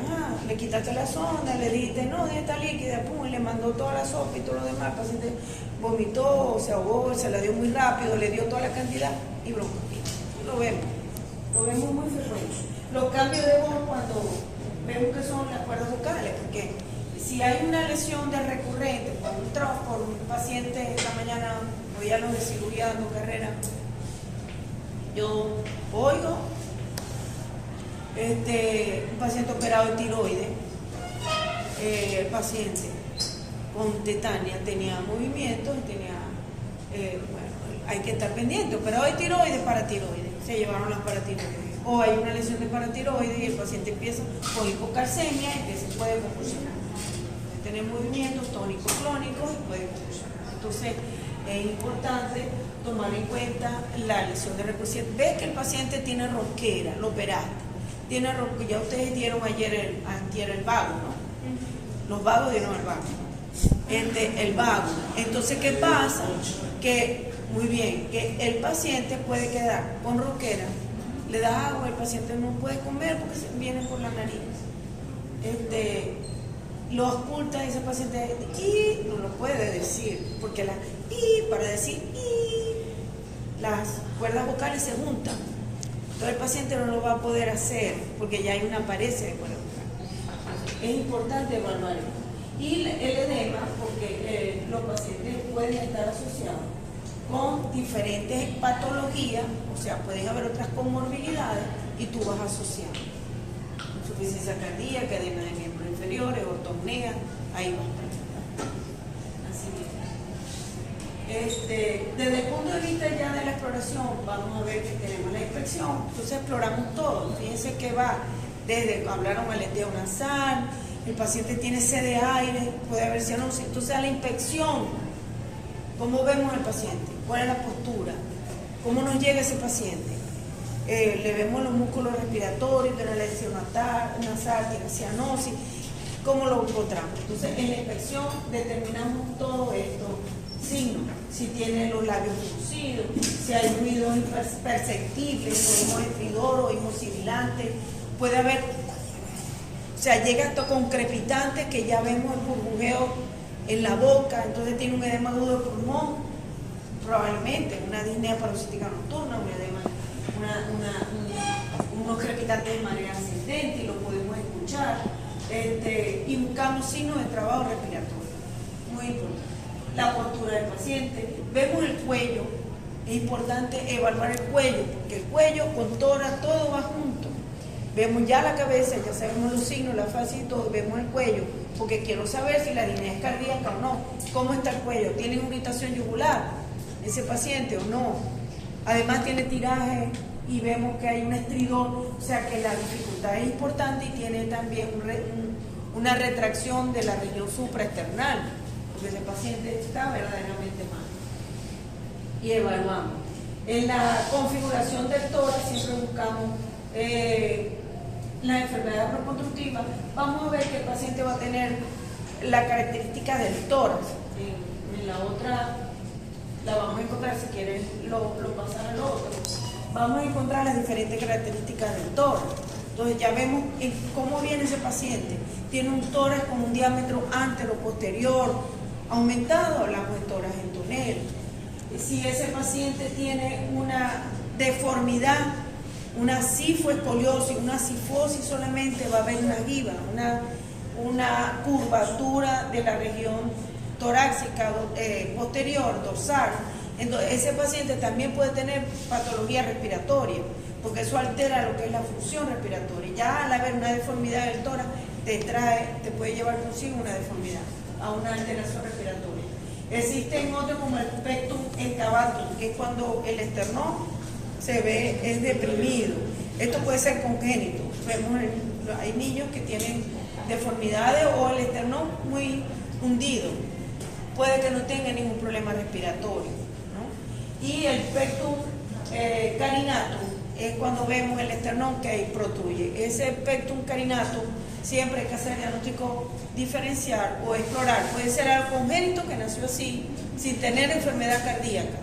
le quitaste la sonda, le dijiste no, está líquida, pum, y le mandó toda la sopa y todo lo demás, el paciente vomitó, se ahogó, se la dio muy rápido, le dio toda la cantidad y broncoaspira. Lo vemos muy frecuente. Los cambios de voz cuando vemos que son las cuerdas vocales, porque si hay una lesión de recurrente por un paciente, esta mañana voy a los de cirugía dando carrera, yo oigo un paciente operado de tiroides, el paciente con tetania tenía movimientos y tenía, bueno, hay que estar pendiente, operado de tiroides, paratiroides, se llevaron las paratiroides. O hay una lesión de paratiroides y el paciente empieza con hipocalcemia y que se puede convulsionar. Puede tener movimientos tónicos clónicos y puede convulsionar. Entonces es importante tomar en cuenta la lesión de recursión. Ves que el paciente tiene ronquera, lo operaste. Tiene ronquera, ya ustedes dieron antier el vago, ¿no? Los vagos dieron el vago. El vago. Entonces, ¿qué pasa? Que, muy bien, que el paciente puede quedar con ronquera. Le da agua, el paciente no puede comer porque viene por la nariz. Lo oculta ese paciente y no lo puede decir, porque para decir las cuerdas vocales se juntan. Entonces el paciente no lo va a poder hacer porque ya hay una pareja de cuerdas vocales. Es importante evaluar esto. Y el edema, porque los pacientes pueden estar asociados con diferentes patologías, o sea, pueden haber otras comorbilidades y tú vas asociando. Insuficiencia cardíaca, edema de miembros inferiores, ortopnea, ahí vas. Así mismo. Desde el punto de vista ya de la exploración, vamos a ver que tenemos la inspección, entonces exploramos todo. Fíjense que va desde, hablaron aleteo nasal, el paciente tiene sed de aire, puede haber cianosis, entonces a la inspección. ¿Cómo vemos al paciente? ¿Cuál es la postura? ¿Cómo nos llega ese paciente? Le vemos los músculos respiratorios, tiene aleteo nasal, tiene cianosis. ¿Cómo lo encontramos? Entonces, en la inspección determinamos todo esto. Signos, si tiene los labios fruncidos, si hay ruidos imperceptibles, oímos estridor, oímos sibilante, puede haber, o sea, llega hasta con crepitantes que ya vemos el burbujeo en la boca, entonces tiene un edema agudo de pulmón, probablemente una disnea paroxística nocturna, un edema, unos crepitantes de manera ascendente y lo podemos escuchar, y buscamos signos de trabajo respiratorio, muy importante. La postura del paciente, vemos el cuello, es importante evaluar el cuello, porque el cuello con tórax todo va junto. Vemos ya la cabeza, ya sabemos los signos, la fase y todo, vemos el cuello, porque quiero saber si la disnea es cardíaca o no. ¿Cómo está el cuello? ¿Tiene irritación yugular ese paciente o no? Además tiene tiraje y vemos que hay un estridor, o sea que la dificultad es importante y tiene también una retracción de la región supraesternal, porque ese paciente está verdaderamente mal. Y evaluamos. En la configuración del tórax siempre buscamos la enfermedad reconstructiva. Vamos a ver que el paciente va a tener la característica del tórax. En la otra la vamos a encontrar, si quieren lo pasan al otro. Vamos a encontrar las diferentes características del tórax. Entonces ya vemos cómo viene ese paciente. Tiene un tórax con un diámetro antero-posterior aumentado, hablamos de tórax en tonel. Si ese paciente tiene una deformidad, una cifoescoliosis, una cifosis, solamente va a haber una giba, una curvatura de la región torácica posterior, dorsal. Entonces ese paciente también puede tener patología respiratoria, porque eso altera lo que es la función respiratoria. Ya al haber una deformidad del tórax, te puede llevar consigo una deformidad, a una alteración respiratoria. Existen otros como el pectum excavatum, que es cuando el esternón se ve, es deprimido. Esto puede ser congénito. Vemos, hay niños que tienen deformidades o el esternón muy hundido. Puede que no tenga ningún problema respiratorio, ¿no? Y el pectum carinatum es cuando vemos el esternón que protruye. Ese pectum carinatum siempre hay que hacer diagnóstico diferencial o explorar. Puede ser algo congénito que nació así, sin tener enfermedad cardíaca,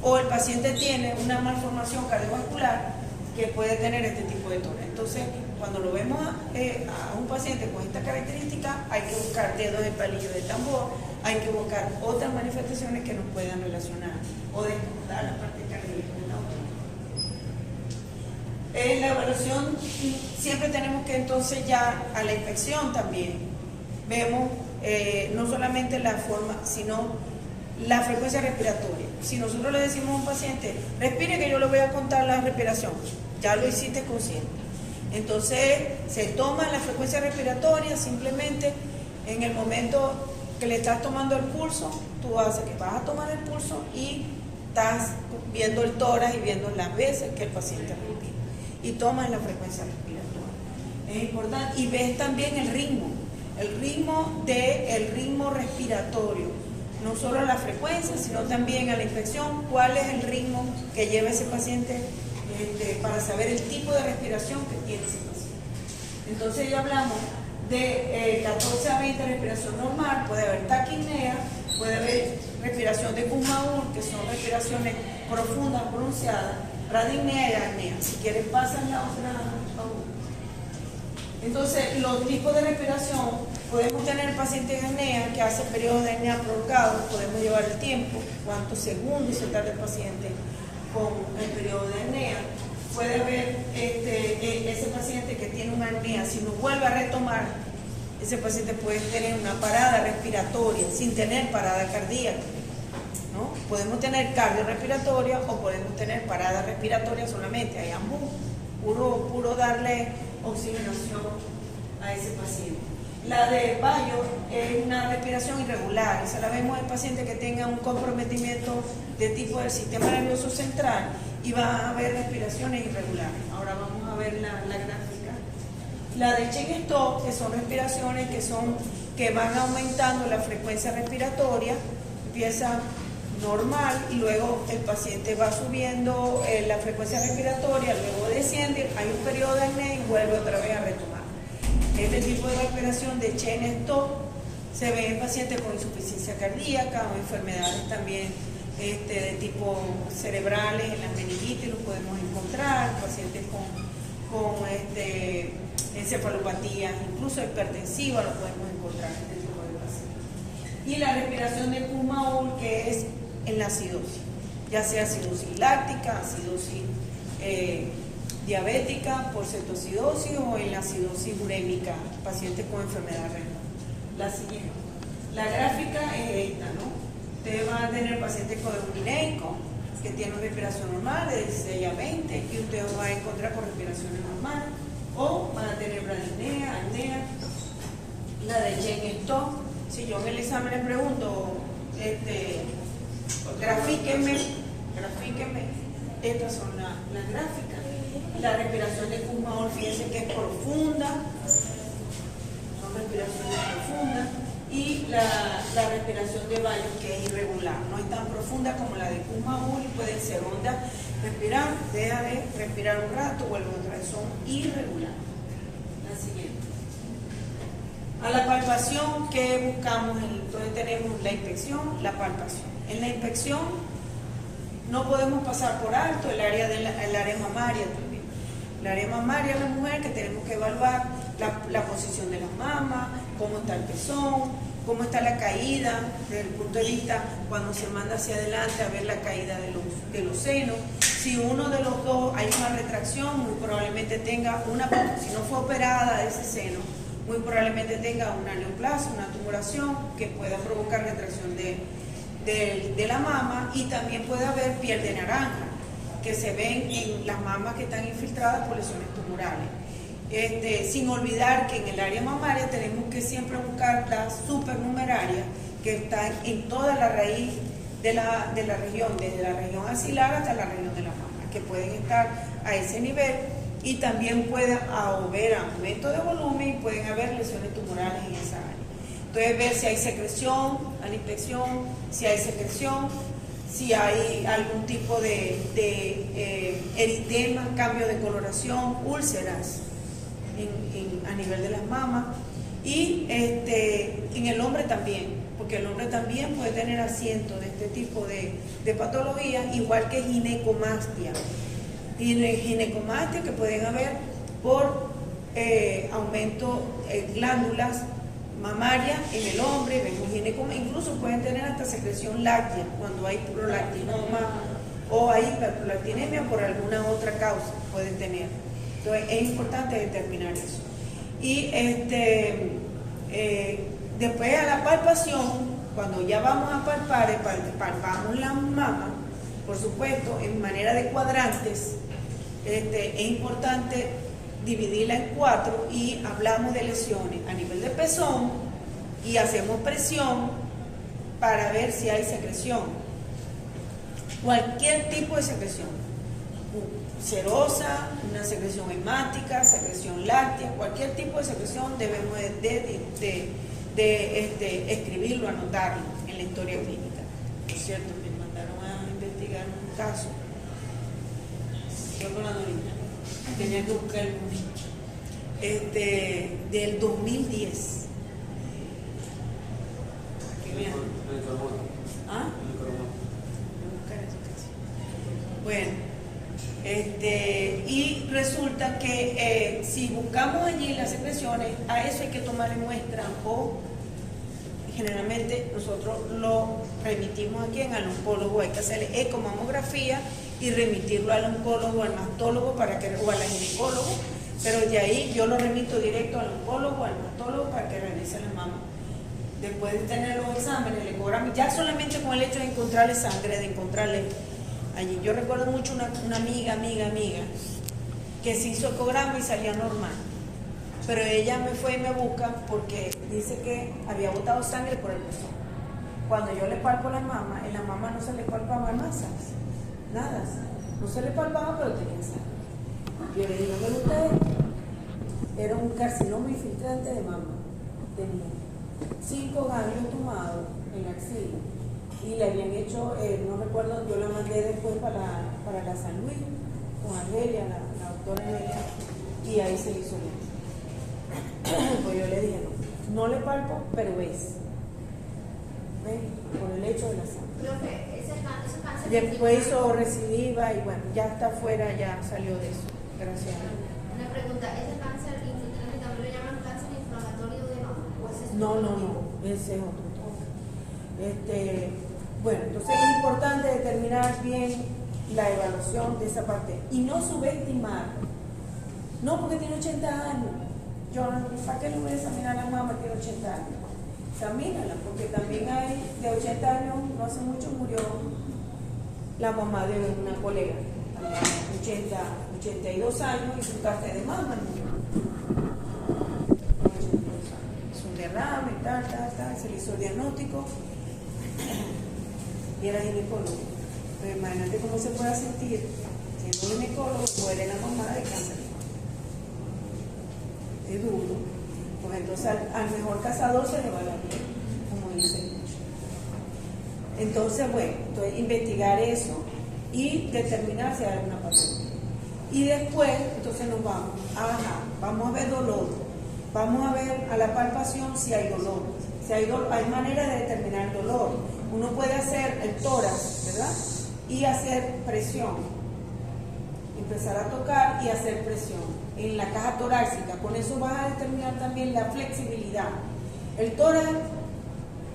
o el paciente tiene una malformación cardiovascular que puede tener este tipo de tórax. Entonces, cuando lo vemos a un paciente con esta característica, hay que buscar dedos de palillo de tambor, hay que buscar otras manifestaciones que nos puedan relacionar o descontar la parte cardíaca de la otra. En la evaluación siempre tenemos que entonces ya a la inspección también vemos no solamente la forma, sino la frecuencia respiratoria. Si nosotros le decimos a un paciente, respire que yo le voy a contar la respiración, ya lo hiciste consciente. Entonces se toma la frecuencia respiratoria simplemente en el momento que le estás tomando el pulso, tú haces que vas a tomar el pulso y estás viendo el tórax y viendo las veces que el paciente respira. Y tomas la frecuencia respiratoria. Es importante. Y ves también el ritmo respiratorio. No solo la frecuencia, sino también a la inspección, cuál es el ritmo que lleva ese paciente para saber el tipo de respiración que tiene ese paciente. Entonces ya hablamos de 14 a 20 respiración normal, puede haber taquipnea, puede haber respiración de Kuhn-Maul, que son respiraciones profundas, pronunciadas, radipnea y apnea. Si quieres pasan la otra. Entonces, los tipos de respiración, podemos tener pacientes de apnea que hacen periodos de apnea prolongados, podemos llevar el tiempo, cuántos segundos se tarda el paciente con el periodo de apnea. Puede haber ese paciente que tiene una apnea, si no vuelve a retomar, ese paciente puede tener una parada respiratoria sin tener parada cardíaca, ¿no? Podemos tener cardiorrespiratoria o podemos tener parada respiratoria solamente, hay ambos, puro darle oxigenación a ese paciente. La de Bayo es una respiración irregular, esa la vemos en el paciente que tenga un comprometimiento de tipo del sistema nervioso central y va a haber respiraciones irregulares. Ahora vamos a ver la gráfica. La de Cheng-Stokes, que son respiraciones que van aumentando la frecuencia respiratoria, empieza normal y luego el paciente va subiendo la frecuencia respiratoria, luego desciende, hay un periodo de apnea y vuelve otra vez a retomar. Este tipo de respiración de Cheng-Stokes se ve en pacientes con insuficiencia cardíaca o enfermedades también de tipo cerebrales, en las meningitis lo podemos encontrar, pacientes con encefalopatías, incluso hipertensivas lo podemos encontrar en este tipo de pacientes. Y la respiración de Kuhn-Maul, que es en la acidosis, ya sea acidosis láctica, acidosis diabética por cetoacidosis o en la acidosis urémica, pacientes con enfermedad renal. La siguiente. La gráfica es esta, ¿no? Usted va a tener pacientes con eumineico, que tienen respiración normal de 16 a 20, y usted va a encontrar con respiraciones normales, o van a tener bradipnea, apnea. La de Cheng-Stokes, si yo en el examen les pregunto, grafíquenme, estas son las gráficas. La respiración de Kuhn-Maul, fíjense que es profunda, son respiraciones profundas, y la respiración de Bayo, que es irregular, no es tan profunda como la de Kuhn-Maul y pueden ser ondas, respirar, deja de respirar un rato, vuelve otra vez, son irregulares. La siguiente. A la palpación, ¿qué buscamos? Entonces tenemos la inspección, la palpación. En la inspección no podemos pasar por alto el área mamaria también. El área mamaria es la mujer que tenemos que evaluar la posición de las mamas, cómo está el pezón, cómo está la caída, desde el punto de vista cuando se manda hacia adelante a ver la caída de los senos. Si uno de los dos hay una retracción, muy probablemente tenga si no fue operada de ese seno, muy probablemente tenga una neoplasia, una tumoración que pueda provocar retracción de la mama, y también puede haber piel de naranja, que se ven en las mamas que están infiltradas por lesiones tumorales. Sin olvidar que en el área mamaria tenemos que siempre buscar la supernumeraria, que está en toda la raíz de la región, desde la región axilar hasta la región de la mama, que pueden estar a ese nivel, y también puede haber aumento de volumen y pueden haber lesiones tumorales en esa área. Entonces, ver si hay secreción a la inspección, si hay secreción, si hay algún tipo de eritema, cambio de coloración, úlceras a nivel de las mamas, y en el hombre también, porque el hombre también puede tener asiento de este tipo de patologías, igual que ginecomastia. Ginecomastia que pueden haber por aumento de glándulas mamarias en el hombre, vemos ginecomastia, incluso pueden tener hasta secreción láctea cuando hay prolactinoma o hay hiperprolactinemia por alguna otra causa, pueden tener. Entonces es importante determinar eso. Y después a la palpación, cuando ya vamos a palpar, palpamos la mama, por supuesto, en manera de cuadrantes. Es importante dividirla en 4 y hablamos de lesiones a nivel de pezón y hacemos presión para ver si hay secreción. Cualquier tipo de secreción, serosa, una secreción hemática, secreción láctea, cualquier tipo de secreción debemos de escribirlo, anotarlo en la historia clínica. Por cierto, me mandaron a investigar un caso. Yo con la Norita tenía que buscar el del 2010. Que vean. ¿Ah? Bueno, y resulta que si buscamos allí las secreciones, a eso hay que tomarle muestra o generalmente nosotros lo remitimos aquí en al oncólogo, hay que hacerle ecomamografía y remitirlo al oncólogo, al mastólogo o al ginecólogo, pero de ahí yo lo remito directo al oncólogo, al mastólogo para que revise la mama. Después de tener los exámenes, el ecograma, ya solamente con el hecho de encontrarle sangre, de encontrarle allí. Yo recuerdo mucho una amiga que se hizo ecograma y salía normal, pero ella me fue y me busca porque dice que había botado sangre por el pezón. Cuando yo le palpo la mama, en la mama no se le palpaban masas, nada, no se le palpaba, pero tenía sangre. Yo le digo, ¿me gusta esto? Era un carcinoma infiltrante de mama, tenía 5 ganglios tomados en la axila. Y le habían hecho, no recuerdo, yo la mandé después para la San Luis, con Angelia, la doctora Angelia, y ahí se hizo bien. Pues yo le dije, no le palpo, pero es. ¿Ven? Por el hecho de la sangre. Profe, ese cáncer. Después hizo recidiva y bueno, ya está fuera, ya salió de eso. Gracias. Una pregunta, ¿ese cáncer infiltrante también lo llaman cáncer inflamatorio de mama? ¿O ese es No, ese es otro. Bueno, entonces es importante determinar bien la evaluación de esa parte y no subestimar. No porque tiene 80 años. Yo, ¿para qué le voy a examinar a la mamá que tiene 80 años? Examínala, porque también hay de 80 años, no hace mucho murió la mamá de una colega, 82 años y su cáncer de mama. Es un derrame, tal, se le hizo el diagnóstico. Y era ginecólogo. Pero imagínate cómo se puede sentir siendo ginecólogo, muere la mamá de cáncer. Es duro. Pues entonces al mejor cazador se le va la piel, como dice el dicho. Entonces, bueno, investigar eso y determinar si hay alguna patología. Y después, entonces nos vamos a ver dolor. Vamos a ver a la palpación si hay dolor. Si hay manera de determinar el dolor. Uno puede hacer el tórax, ¿verdad? Y hacer presión. Empezar a tocar y hacer presión en la caja torácica. Con eso vas a determinar también la flexibilidad. El tórax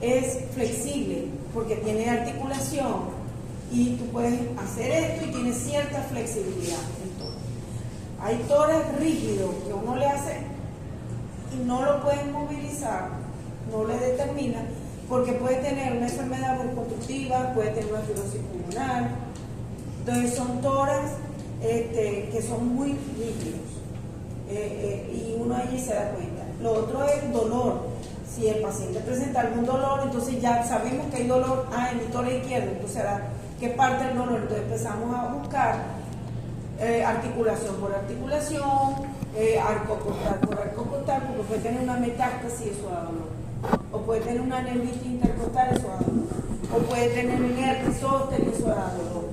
es flexible porque tiene articulación y tú puedes hacer esto y tiene cierta flexibilidad. Hay tórax rígido que uno le hace y no lo puede movilizar, no le determina, porque puede tener una enfermedad reconstructiva, puede tener una fibrosis pulmonar. Entonces son tórax que son muy rígidos y uno allí se da cuenta. Lo otro es dolor. Si el paciente presenta algún dolor, entonces ya sabemos que hay dolor en el tórax izquierdo, entonces ¿qué parte del dolor? Entonces empezamos a buscar articulación por articulación, arco costal por arco costal, porque puede tener una metástasis, eso da dolor. O puede tener una neuritis intercostal, eso da dolor. O puede tener un herpes zóster, eso da dolor.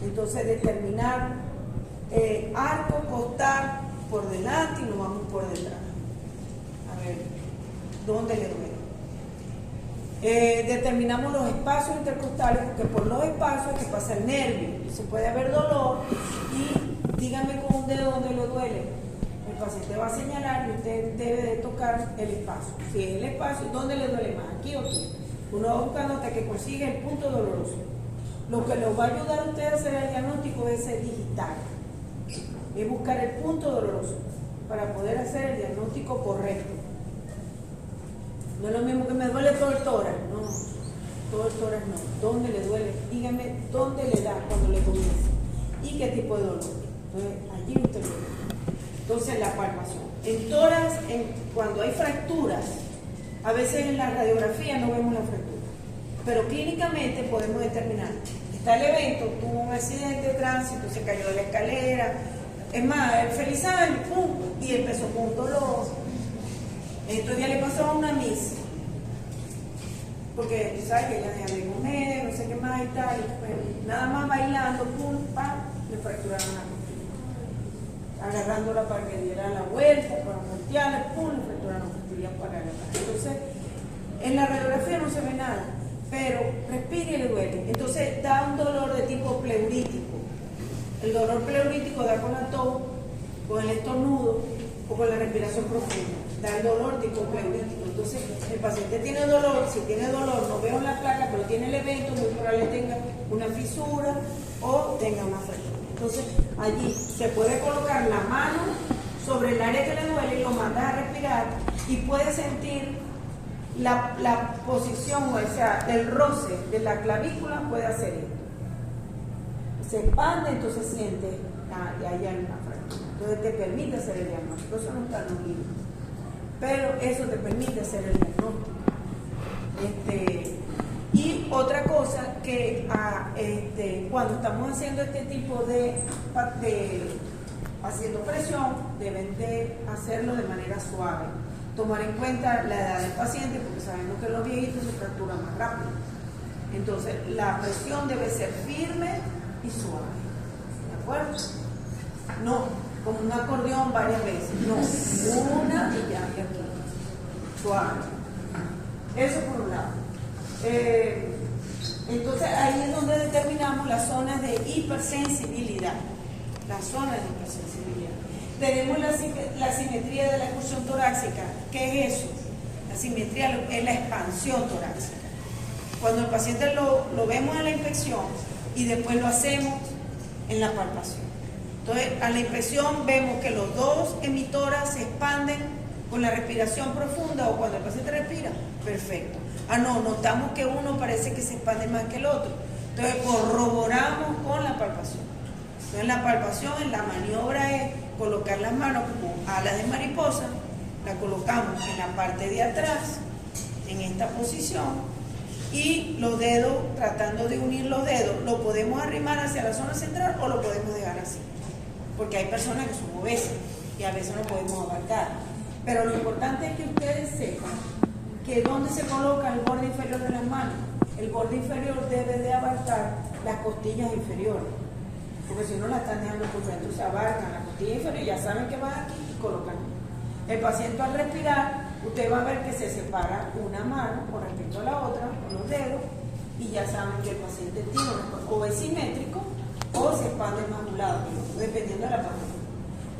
Entonces determinar arco costal por delante y nos vamos por detrás. A ver, ¿dónde le duele? Determinamos los espacios intercostales, porque por los espacios es que pasa el nervio. Se puede haber dolor y dígame con un dedo dónde le duele. El paciente va a señalar y usted debe de tocar el espacio. Si es el espacio, ¿dónde le duele más? ¿Aquí o aquí? Uno va buscando hasta que consiga el punto doloroso. Lo que les va a ayudar a usted a hacer el diagnóstico es el digital. es buscar el punto doloroso para poder hacer el diagnóstico correcto. No es lo mismo que me duele todo el tórax, no, todo el tórax no. ¿Dónde le duele? Dígame dónde le da cuando le comienza y qué tipo de dolor. Entonces, allí usted lo ve. Entonces, la palpación. En tórax, cuando hay fracturas, a veces en la radiografía no vemos la fractura, pero clínicamente podemos determinar. Está el evento, tuvo un accidente de tránsito, se cayó de la escalera, es más, feliz año, pum, y empezó con un dolor. Estos días le pasó a una miss, porque tú sabes que ella deja de comer, no sé qué más y tal, y pues, nada más bailando, pum, pam, le fracturaron la costilla. Agarrándola para que diera la vuelta, para voltearla, pum, le fracturaron la costilla para agarrar. Entonces, en la radiografía no se ve nada, pero respira y le duele. Entonces, da un dolor de tipo pleurítico. El dolor pleurítico da con la tos, con el estornudo o con la respiración profunda. Da el dolor tipo pleurítico. Entonces, el paciente tiene dolor, si tiene dolor, no veo la placa, pero tiene el evento, muy probable tenga una fisura o tenga una fractura. Entonces, allí se puede colocar la mano sobre el área que le duele y lo manda a respirar y puede sentir la posición, o sea, el roce de la clavícula puede hacer esto. Se expande, entonces siente, y ahí hay una fractura. Entonces te permite hacer el diagnóstico, eso no está en los libros, pero eso te permite hacer el diagnóstico. Y otra cosa que cuando estamos haciendo este tipo de haciendo presión, deben de hacerlo de manera suave. Tomar en cuenta la edad del paciente, porque sabemos que los viejitos se fracturan más rápido. Entonces, la presión debe ser firme y suave. ¿De acuerdo? No, como un acordeón varias veces. No, una y ya, y aquí. Suave. Eso por un lado. Entonces, ahí es donde determinamos las zonas de hipersensibilidad. Las zonas de hipersensibilidad. Tenemos la simetría de la excursión torácica. ¿Qué es eso? La simetría es la expansión torácica. Cuando el paciente lo vemos en la inspección y después lo hacemos en la palpación. Entonces, a la inspección vemos que los dos emitoras se expanden con la respiración profunda o cuando el paciente respira. Perfecto. No, notamos que uno parece que se expande más que el otro. Entonces, corroboramos con la palpación. Entonces, la palpación, la maniobra es colocar las manos como alas de mariposa, la colocamos en la parte de atrás, en esta posición, y los dedos, tratando de unir los dedos, lo podemos arrimar hacia la zona central o lo podemos dejar así, porque hay personas que son obesas y a veces no podemos abarcar. Pero lo importante es que ustedes sepan que donde se coloca el borde inferior de las manos, el borde inferior debe de abarcar las costillas inferiores, porque si no la están dejando por dentro, se abarcan la costilla inferior, ya saben que van aquí y colocan. El paciente al respirar, usted va a ver que se separa una mano con respecto a la otra, con los dedos, y ya saben que el paciente tiene o es simétrico o se expande más a un lado, dependiendo de la parte.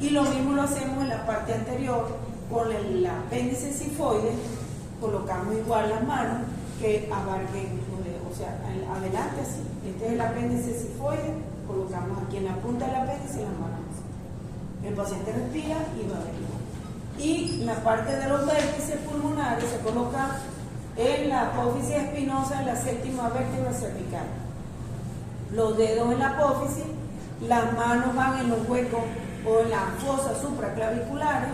Y lo mismo lo hacemos en la parte anterior con el apéndice sifoide, colocamos igual las manos que abarquen, o sea, adelante así. Este es el apéndice sifoide, colocamos aquí en la punta del apéndice las manos. El paciente respira y va a ver. Y la parte de los vértices pulmonares se coloca en la apófisis espinosa de la séptima vértebra cervical. Los dedos en la apófisis, las manos van en los huecos o en las fosas supraclaviculares,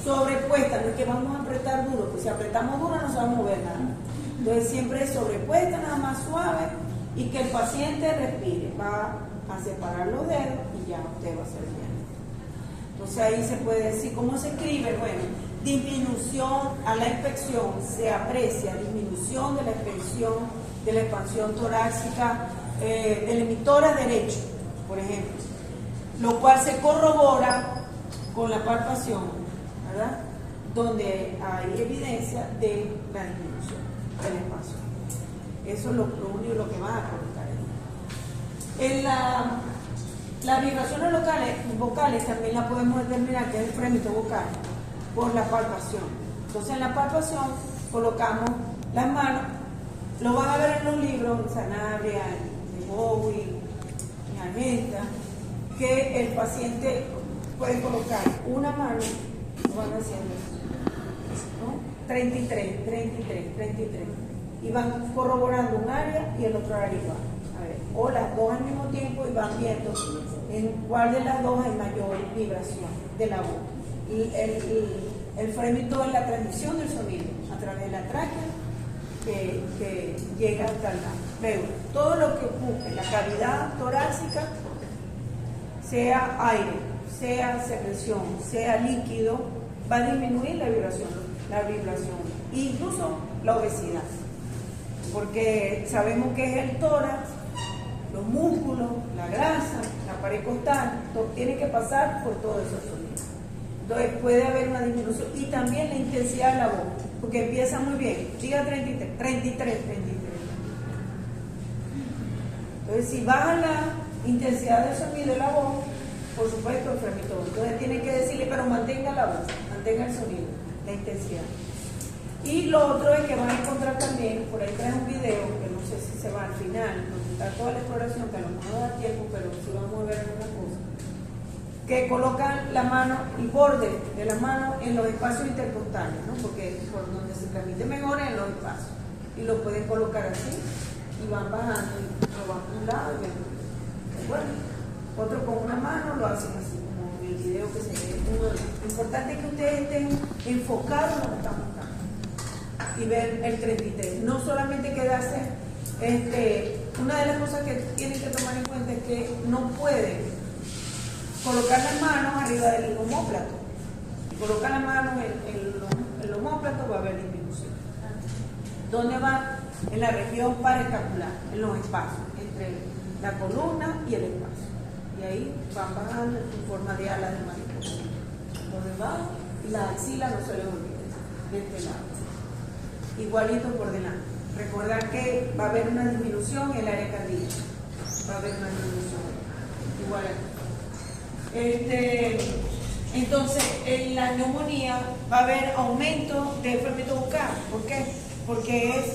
sobrepuestas, no es que vamos a apretar duro, porque si apretamos duro no se va a mover nada. Entonces siempre es sobrepuesta, nada más suave, y que el paciente respire. Va a separar los dedos y ya usted va a hacer bien. Entonces ahí se puede decir, ¿cómo se escribe? Bueno, disminución a la inspección, se aprecia disminución de la expansión torácica del emitora derecho, por ejemplo, lo cual se corrobora con la palpación, ¿verdad? Donde hay evidencia de la disminución de la expansión. Eso es lo único lo que van a colocar ahí. En las vibraciones vocales también la podemos determinar, que es el frémito vocal, por la palpación. Entonces en la palpación colocamos las manos, lo van a ver en los libros de Sanabria, de Bowie, en Argenta, que el paciente pueden colocar una mano, lo van haciendo, ¿no? 33, 33, 33. Y van corroborando un área y el otro área igual. A ver, o las dos al mismo tiempo y van viendo en cuál de las dos hay mayor vibración de la voz. Y el frémito es la transmisión del sonido a través de la tráquea que llega hasta la pleura. Todo lo que ocupe la cavidad torácica, sea aire, sea secreción, sea líquido, va a disminuir la vibración, incluso la obesidad, porque sabemos que es el tórax, los músculos, la grasa, la pared costal, tiene que pasar por todos esos sonidos. Entonces puede haber una disminución y también la intensidad de la voz, porque empieza muy bien, diga 33, 33, 33. Entonces si baja la intensidad del sonido de la voz, por supuesto el frémito. Entonces tiene que decirle, pero mantenga la voz, mantenga el sonido, la intensidad. Y lo otro es que van a encontrar también, por ahí trae un video, que no sé si se va al final, donde está toda la exploración, que a lo mejor no da tiempo, pero sí vamos a ver alguna cosa, que colocan la mano, el borde de la mano en los espacios intercostales, ¿no? Porque por donde se transmite mejor es en los espacios. Y lo pueden colocar así, y van bajando, y lo van a un lado y ven. Bueno, otro con una mano lo hacen así, como en el video que se ve. Lo importante es que ustedes estén enfocados en lo que están buscando y ver el 33. No solamente quedarse, una de las cosas que tienen que tomar en cuenta es que no pueden colocar las manos arriba del omóplato. Si colocan las manos en el omóplato va a haber disminución. ¿Dónde va? En la región paraescapular, en los espacios, entre la columna y el espacio. Y ahí van bajando en forma de alas de mariposa. Por debajo y la axila no se les olvide, de este lado. Igualito por delante. Recordar que va a haber una disminución en el área cardíaca. Va a haber una disminución. Igual aquí. Entonces, en la neumonía va a haber aumento del frémito bucal. ¿Por qué? Porque es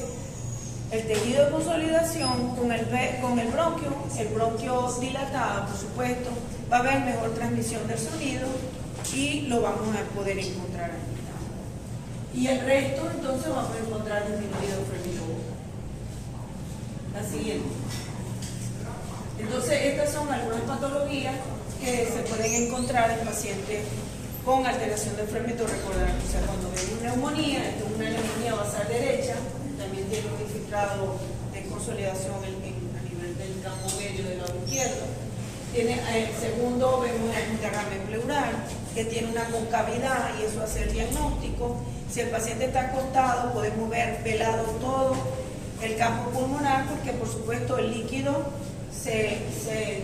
el tejido de consolidación con el bronquio dilatado, por supuesto, va a haber mejor transmisión del sonido y lo vamos a poder encontrar ahí. Y el resto, entonces, vamos a encontrar disminuido el frémito bucal. La siguiente. Entonces, estas son algunas patologías que se pueden encontrar en pacientes con alteración del frémito. Recordar, o sea, cuando vemos neumonía, esto es una neumonía basal derecha, también tiene un infiltrado de consolidación a nivel del campo medio del lado izquierdo. Tiene, el segundo vemos un derrame pleural que tiene una concavidad y eso hace el diagnóstico. Si el paciente está acostado, podemos ver velado todo el campo pulmonar porque por supuesto el líquido se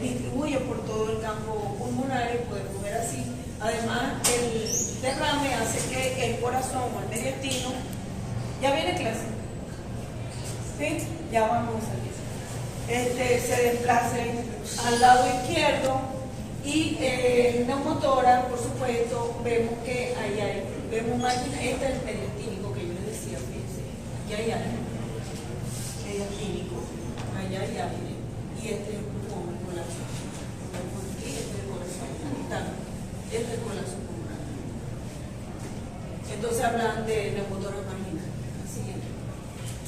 distribuye por todo el campo pulmonar y podemos ver así. Además, el derrame hace que el corazón o el mediastino, ya viene clase, ¿sí? Ya vamos a salir. Se desplace al lado izquierdo y neumotora, por supuesto, vemos que ahí hay, vemos máquina, este es el mediastínico que yo les decía, fíjense, y ahí hay mediastínico, allá hay aire. Y este es el pulmón, el colapso. Y este es el corazón. Este es el colapso pulmonar. Entonces hablan de neumotora marginal. Siguiente.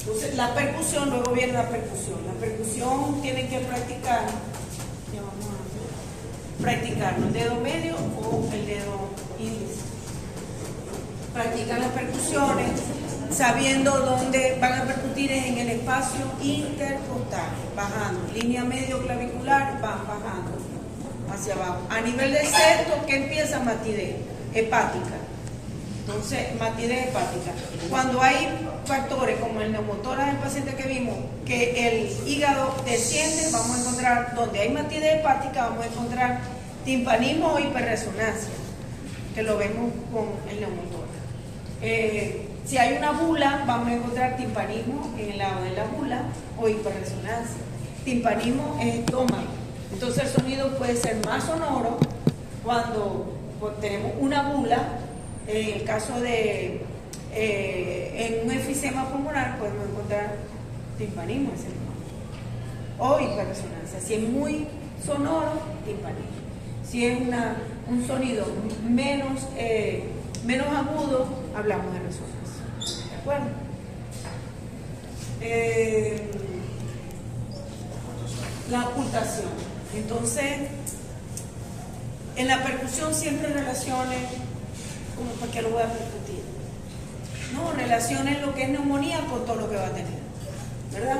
Entonces la percusión, luego viene la percusión. La percusión tienen que practicar. Ya vamos a practicarlo. El dedo medio o el dedo índice. Practican las percusiones sabiendo dónde van a percutir en el espacio intercostal, bajando, línea medio clavicular, van bajando hacia abajo. A nivel de septo, ¿qué empieza? Matidez hepática. Entonces, matidez hepática. Cuando hay factores como el neumotora del paciente que vimos, que el hígado desciende, vamos a encontrar, donde hay matidez hepática, vamos a encontrar timpanismo o hiperresonancia, que lo vemos con el neumotora. Si hay una bula, vamos a encontrar timpanismo en el lado de la bula o hiperresonancia. Timpanismo es estómago. Entonces el sonido puede ser más sonoro cuando tenemos una bula. En el caso de en un efisema pulmonar podemos encontrar timpanismo o hiperresonancia. Si es muy sonoro, timpanismo. Si es un sonido menos agudo, hablamos de resonancia. ¿De acuerdo? La ocultación. Entonces, en la percusión siempre relaciones, como para qué lo voy a repetir, no, relaciones lo que es neumonía con todo lo que va a tener, ¿verdad?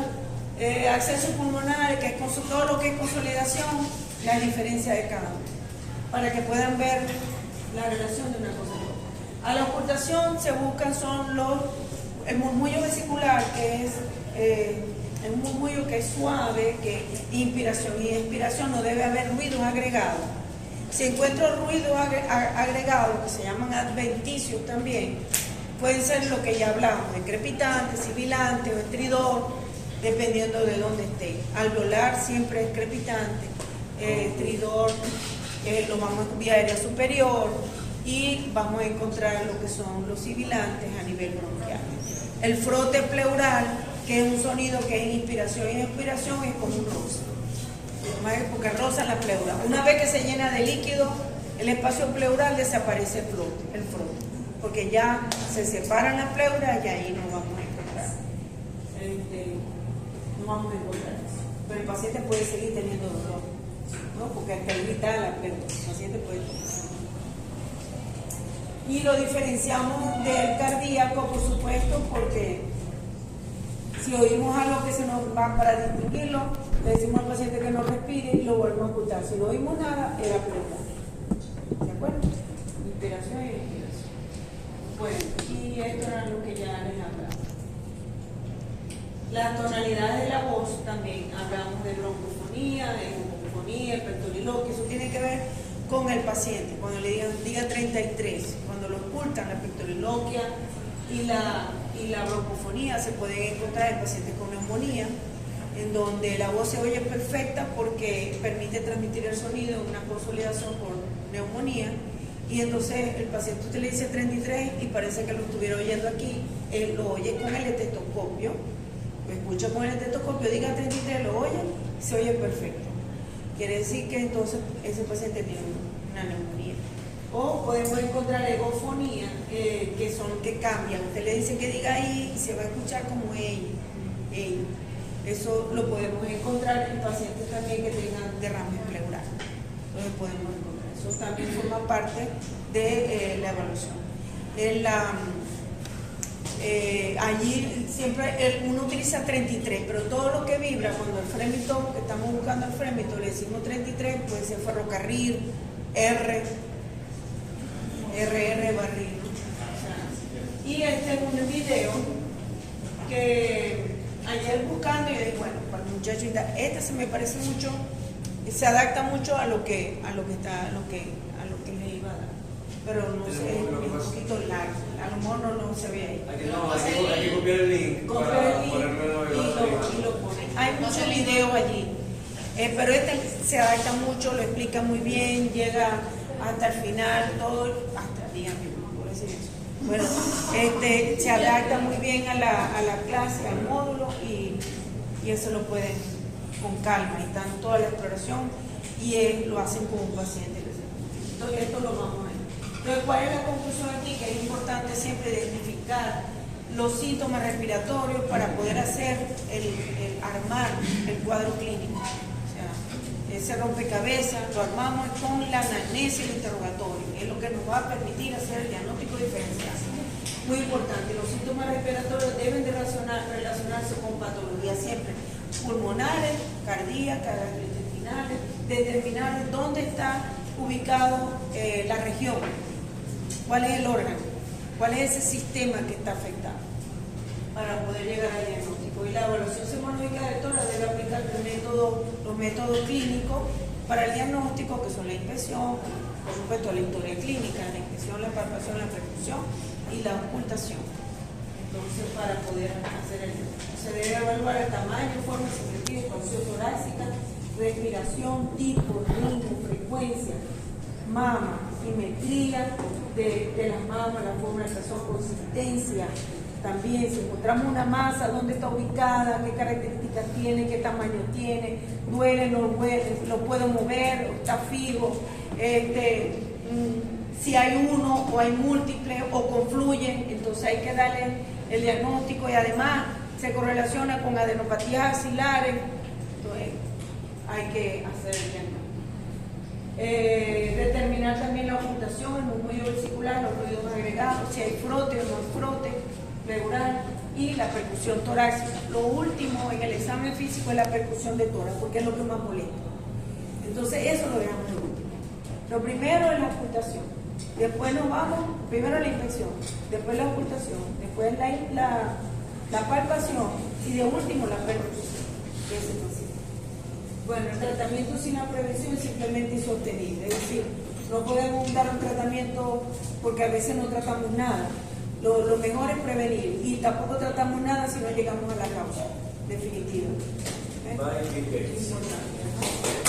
Acceso pulmonar, que es todo lo que es consolidación, la diferencia de cada uno, para que puedan ver la relación de una cosa con otra. A la ocultación se buscan el murmullo vesicular, que es un murmullo que es suave, que inspiración y expiración, no debe haber ruidos agregados. Si encuentro ruidos agregados, que se llaman adventicios también, pueden ser lo que ya hablamos, de crepitante, sibilante o estridor, dependiendo de dónde esté. Alveolar siempre es crepitante, estridor, lo vamos a vía aérea superior, y vamos a encontrar lo que son los sibilantes a nivel bronquial. El frote pleural, que es un sonido que es inspiración y expiración, es como un rosa, porque rosa la pleura. Una vez que se llena de líquido, el espacio pleural desaparece el frote, porque ya se separan las pleuras y ahí no vamos a encontrar. No vamos a encontrar eso. Pero el paciente puede seguir teniendo dolor, ¿no? Porque hasta irritada la pleura, el paciente puede tener. Y lo diferenciamos del cardíaco, por supuesto, porque si oímos algo que se nos va para distinguirlo, le decimos al paciente que no respire y lo volvemos a ocultar. Si no oímos nada, era pleural. ¿De acuerdo? Inspiración y expiración. Bueno, y esto era lo que ya les hablaba. Las tonalidades de la voz también, hablamos de broncofonía, de homofonía, pectoriloquia, eso tiene que ver con el paciente. Cuando le diga 33, cuando lo ocultan, la pectoriloquia y la broncofonía se pueden encontrar en pacientes con neumonía, en donde la voz se oye perfecta porque permite transmitir el sonido en una consolidación por neumonía, y entonces el paciente, usted le dice 33 y parece que lo estuviera oyendo aquí, él lo oye con el estetoscopio, lo escucha con el estetoscopio, diga 33, lo oye, se oye perfecto. Quiere decir que entonces ese paciente tiene una neumonía. O podemos encontrar egofonía, que son que cambian. Usted le dice que diga ahí y se va a escuchar como ella. Eso lo podemos encontrar en pacientes también que tengan derrames pleurales. Entonces podemos encontrar. Eso también forma parte de la evaluación. Allí siempre uno utiliza 33, pero todo lo que vibra, cuando el frémito, que estamos buscando el frémito, le decimos 33, puede ser ferrocarril, RR barril. Y este es un video que ayer buscando y dije, bueno, para el muchacho, este se me parece mucho, se adapta mucho a lo que le iba a dar, pero no sé, es un poquito largo, a lo mejor no se ve ahí. Hay que copiar el link para ponerlo y lo pone. Hay muchos videos allí, pero este se adapta mucho, lo explica muy bien, llega hasta el final, todo, hasta el día mismo, por decir eso. Bueno, se adapta muy bien a la clase, al módulo, y eso lo pueden con calma, y están toda la exploración, y lo hacen con un paciente. Entonces esto lo vamos a ver. Entonces, ¿cuál es la conclusión aquí? Que es importante siempre identificar los síntomas respiratorios para poder hacer armar el cuadro clínico. O sea, ese rompecabezas lo armamos con la anamnesis y el interrogatorio, que es lo que nos va a permitir hacer el diagnóstico diferencial. Muy importante, los síntomas respiratorios deben de relacionarse con patologías siempre pulmonares, cardíacas, gastrointestinales, determinar dónde está ubicado la región, cuál es el órgano, cuál es ese sistema que está afectado, para poder llegar al diagnóstico. Y la evaluación semanológica de tórax debe aplicar los métodos clínicos para el diagnóstico, que son la inspección, por supuesto la historia clínica, la inspección, la palpación, la percusión y la ocultación. Entonces, para poder hacer se debe evaluar el tamaño, forma, simetría, expansión torácica, respiración, tipo, ritmo, frecuencia, mama, simetría de las mamas, la forma de expresión, consistencia. También, si encontramos una masa, dónde está ubicada, qué características tiene, qué tamaño tiene, duele, no duele, lo puedo mover, está fijo, si hay uno o hay múltiples o confluyen, entonces hay que darle el diagnóstico y además se correlaciona con adenopatías axilares, entonces hay que hacer el diagnóstico. Determinar también la ocultación, el murmullo vesicular, los ruidos agregados, si hay frote o no hay frote regular y la percusión torácica. Lo último en el examen físico es la percusión de tórax, porque es lo que más molesta. Entonces eso lo dejamos de último. Lo primero es la ocultación, después nos vamos, primero la inspección, después la ocultación, después la palpación y de último la percusión de ese paciente. Bueno, el tratamiento sin la prevención es simplemente insostenible, es decir, no podemos dar un tratamiento porque a veces no tratamos nada. Lo mejor es prevenir y tampoco tratamos nada si no llegamos a la causa definitiva. ¿Eh? Bye, Importante, ¿no?